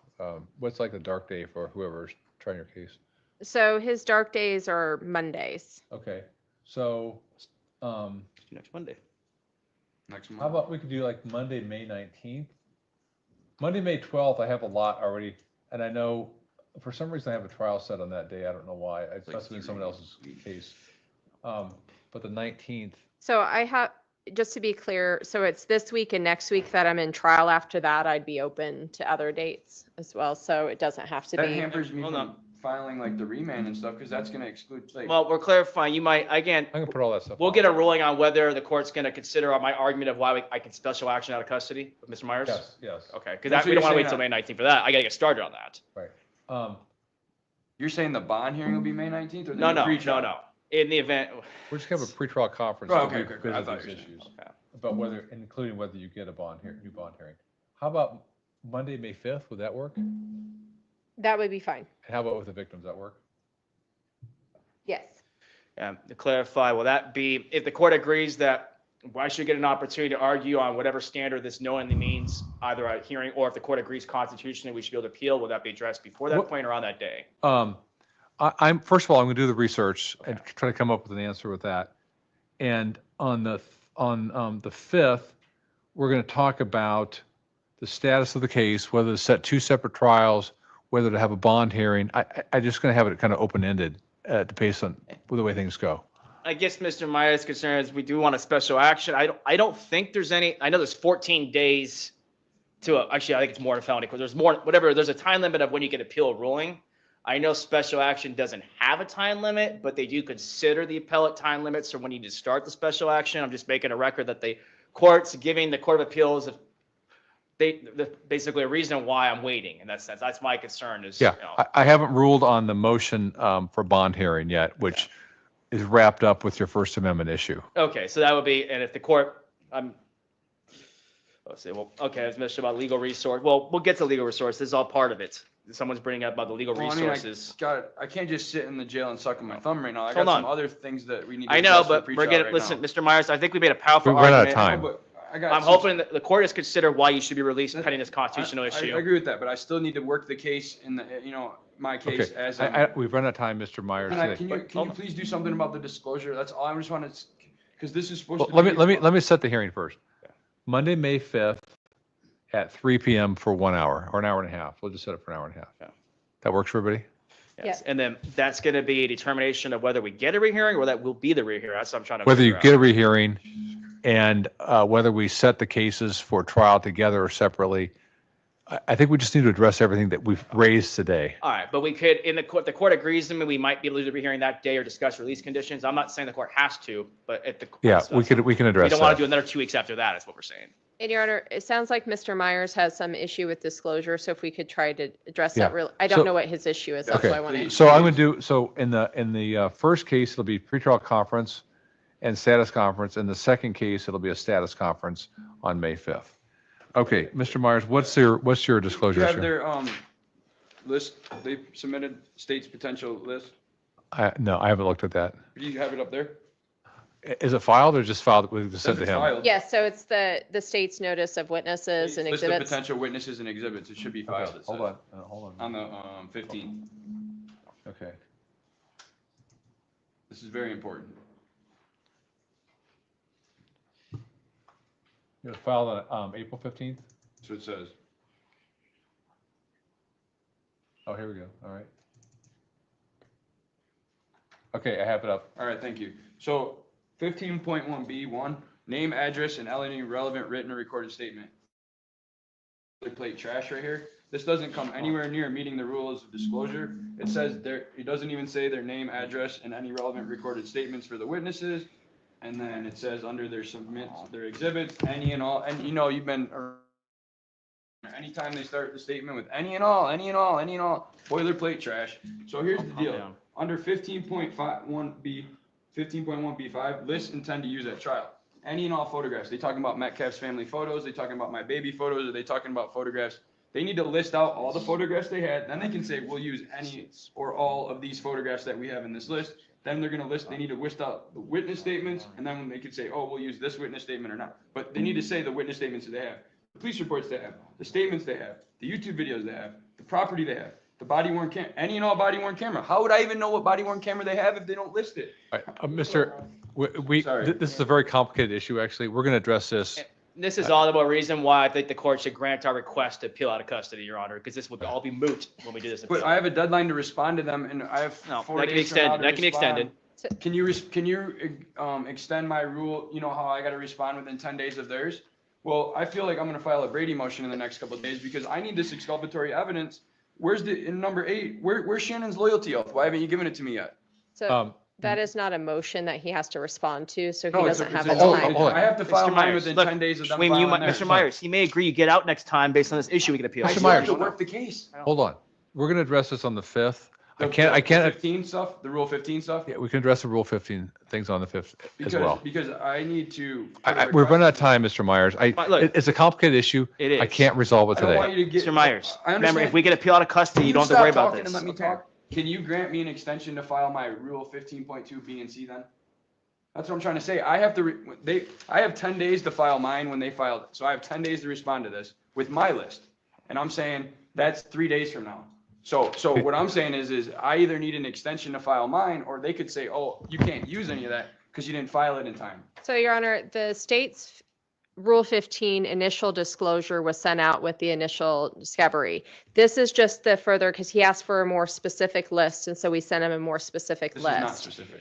What's like the dark day for whoever's trying your case? So his dark days are Mondays. Okay, so, Next Monday. Next how month. about we could do like Monday, May 19th? Monday, May 12th, I have a lot already, and I know for some reason I have a trial set on that day. I don't know why. It must have been someone else's case. But the 19th, So I have, just to be clear, so it's this week and next week that I'm in trial. After that, I'd be open to other dates as well. So it doesn't have to That be. hampers me Hold from on. filing like the remand and stuff, because that's gonna exclude, like, Well, we're clarifying, you might, again, I'm gonna put all that stuff. we'll on. get a ruling on whether the court's going to consider my argument of why I can special action out of custody with Mr. Myers. Yes, Okay, because That's we what don't want to you're wait till saying May 19th for that. I got to get started on that. right. you're saying the bond hearing will be May 19th or the No. pre-trial? In the event, We're just gonna have a pretrial conference Oh, to okay, okay. I visit thought these you were saying- issues, okay. about whether, including whether you get a new bond hearing. How about Monday, May 5th? Would that work? And That would be fine. how about with the victims? That work? Yes. To clarify, will that be, if the court agrees that I should get an opportunity to argue on whatever standard this knowingly means, either a hearing, or if the court agrees constitutionally we should be able to appeal, will that be addressed before that What- point or on that day? I'm first of all, I'm gonna do the research and try to come up with an answer with that. And on the 5th, we're gonna talk about the status of the case, whether to set two separate trials, whether to have a bond hearing. I just gonna have it kind of open-ended, based on the way things go. I guess Mr. Myers' concern is we do want a special action. I don't think there's any, I know there's 14 days to, actually, I think it's more than felony, because there's more, whatever, there's a time limit of when you can appeal a ruling. I know special action doesn't have a time limit, but they do consider the appellate time limits for when you need to start the special action. I'm just making a record that the court's giving the Court of Appeals, basically a reason why I'm waiting in that sense. That's my concern is, Yeah, you know. I haven't ruled on the motion for bond hearing yet, which is wrapped up with your First Amendment issue. Okay, so that would be, and if the court, let's see, well, okay, as mentioned about legal resource, well, we'll get to legal resource. This is all part of it. Someone's bringing up about the legal Well, I mean, resources. I can't just sit in the jail and suck on my thumb right now. I Hold got some on. other things that we need to I know, address for but we're pre-trial getting, right listen, now. Mr. Myers, I think we made a powerful We've run out of argument. time. No, but I got I'm some- hoping that the court has considered why you should be released pending this constitutional I issue. agree with that, but I still need to work the case in the, my case Okay, as. we've run out of time, Mr. Myers. Can today. you please do something about the disclosure? That's all I just wanted, Because this is supposed Well, to. let me set the hearing first. Monday, May 5th at 3 PM for 1 hour or an hour and a half. We'll just set it for an hour and a half. Yeah. That works for everybody? Yes. And then that's going to be a determination of whether we get a rehearing or that will be the rehearing. That's what I'm trying to Whether you figure get a out. rehearing and whether we set the cases for trial together or separately. I think we just need to address everything that we've raised today. All right, but we could, in the court, the court agrees with me, we might be able to do the rehearing that day or discuss release conditions. I'm not saying the court has to, but at the. Yeah, we can We address don't want to do that. another 2 weeks after that, is what we're saying. And Your Honor, it sounds like Mr. Myers has some issue with disclosure, so if we could try to address Yeah. that real, I So- don't know what his issue is, that's why I Okay, want to. so I'm going to do, so in the first case, it'll be pretrial conference and status conference. In the second case, it'll be a status conference on May 5th. Okay, Mr. Myers, what's your disclosure You have issue? their list, they submitted state's potential list. No, I haven't looked at that. Do you have it up there? Is it filed or just filed, we just sent to It's him? filed. Yes, so it's the state's notice of witnesses and List of exhibits. potential witnesses and exhibits. It should be Okay, filed. It hold says, on, hold on. On the 15th. Okay. This is very important. It was filed on April 15th? So it says. Oh, here we go, all right. Okay, I have it up. All right, thank you. So 15.1B1, name, address, and any relevant written or recorded statement. Plate trash right here. This doesn't come anywhere near meeting the rules of disclosure. It says there, it doesn't even say their name, address, and any relevant recorded statements for the witnesses. And then it says under their submits, their exhibits, any and all, and you know, you've been, anytime they start the statement with any and all, boilerplate trash. So here's the Calm deal. down. Under 15.1B5, list intend to use at trial. Any and all photographs. They talking about Metcalf's family photos, they talking about my baby photos, or they talking about photographs. They need to list out all the photographs they had, then they can say, we'll use any or all of these photographs that we have in this list. Then they're gonna list, they need to list out the witness statements, and then they could say, oh, we'll use this witness statement or not. But they need to say the witness statements that they have, the police reports they have, the statements they have, the YouTube videos they have, the property they have, the body worn camera, any and all body worn camera. How would I even know what body worn camera they have if they don't list it? All right, Mr., Sorry. this is a very complicated issue, actually. We're going to address this. This is all the more reason why I think the court should grant our request to appeal out of custody, Your Honor, because this would all be moot when we do this appeal. But I have a deadline to respond to them, and I have No, 4 that can be days from now extended, to that can be respond. extended. Can you extend my rule, you know how I gotta respond within 10 days of theirs? Well, I feel like I'm gonna file a Brady motion in the next couple of days because I need this exculpatory evidence. Where's in number 8, where's Shannon's loyalty oath? Why haven't you given it to me yet? So that is not a motion that he has to respond to, so he No, it's doesn't a- have it's a a- Oh, time. hold on. I have to file Mr. mine Myers, within look, 10 days of them When you, filing Mr. theirs. Myers, he may agree you get out next time based on this issue, we can appeal. I Mr. still have Myers. to work the case. Hold on. We're going to address this on the 5th. I The can't, 15 stuff, the Rule 15 stuff? yeah, we can address the Rule 15 things on the 5th as well. Because I need to. We're running out of time, Mr. Myers. Fine, look. It's a complicated issue. It is. I can't resolve it I don't want today. you to get. Mr. Myers, I remember, understand. if we get appeal out of custody, you don't have to worry about this. And let me talk. Can you grant me an extension to file my Rule 15.2 B and C then? That's what I'm trying to say. I have to, I have 10 days to file mine when they filed it. So I have 10 days to respond to this with my list. And I'm saying that's 3 days from now. So what I'm saying is I either need an extension to file mine, or they could say, oh, you can't use any of that because you didn't file it in time. So, Your Honor, the state's Rule 15 initial disclosure was sent out with the initial discovery. This is just the further, because he asked for a more specific list, and so we sent him a more specific This is not list. specific.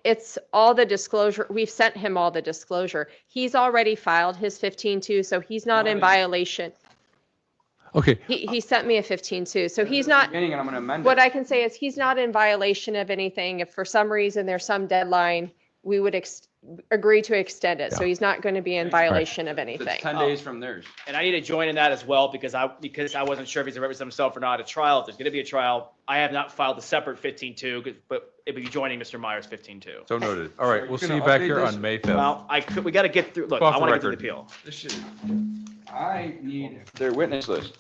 It's all the disclosure, we've sent him all the disclosure. He's already filed his 15-2, so he's not in violation. Okay, He sent me a 15-2, so he's not, Beginning, and I'm gonna amend what it. I can say is he's not in violation of anything. If for some reason there's some deadline, we would agree to extend it. So Yeah. he's not going to be in violation of anything. It's 10 days from theirs. And I need to join in that as well because I wasn't sure if he's a represent himself or not at a trial. If there's going to be a trial, I have not filed a separate 15-2, but it would be joining Mr. Myers 15-2. so noted. All right, So we'll you're see you gonna back update here this? on May 5th. Well, we got to get through, look, Off I the want to get through the record. appeal. This shit. I need their witness list.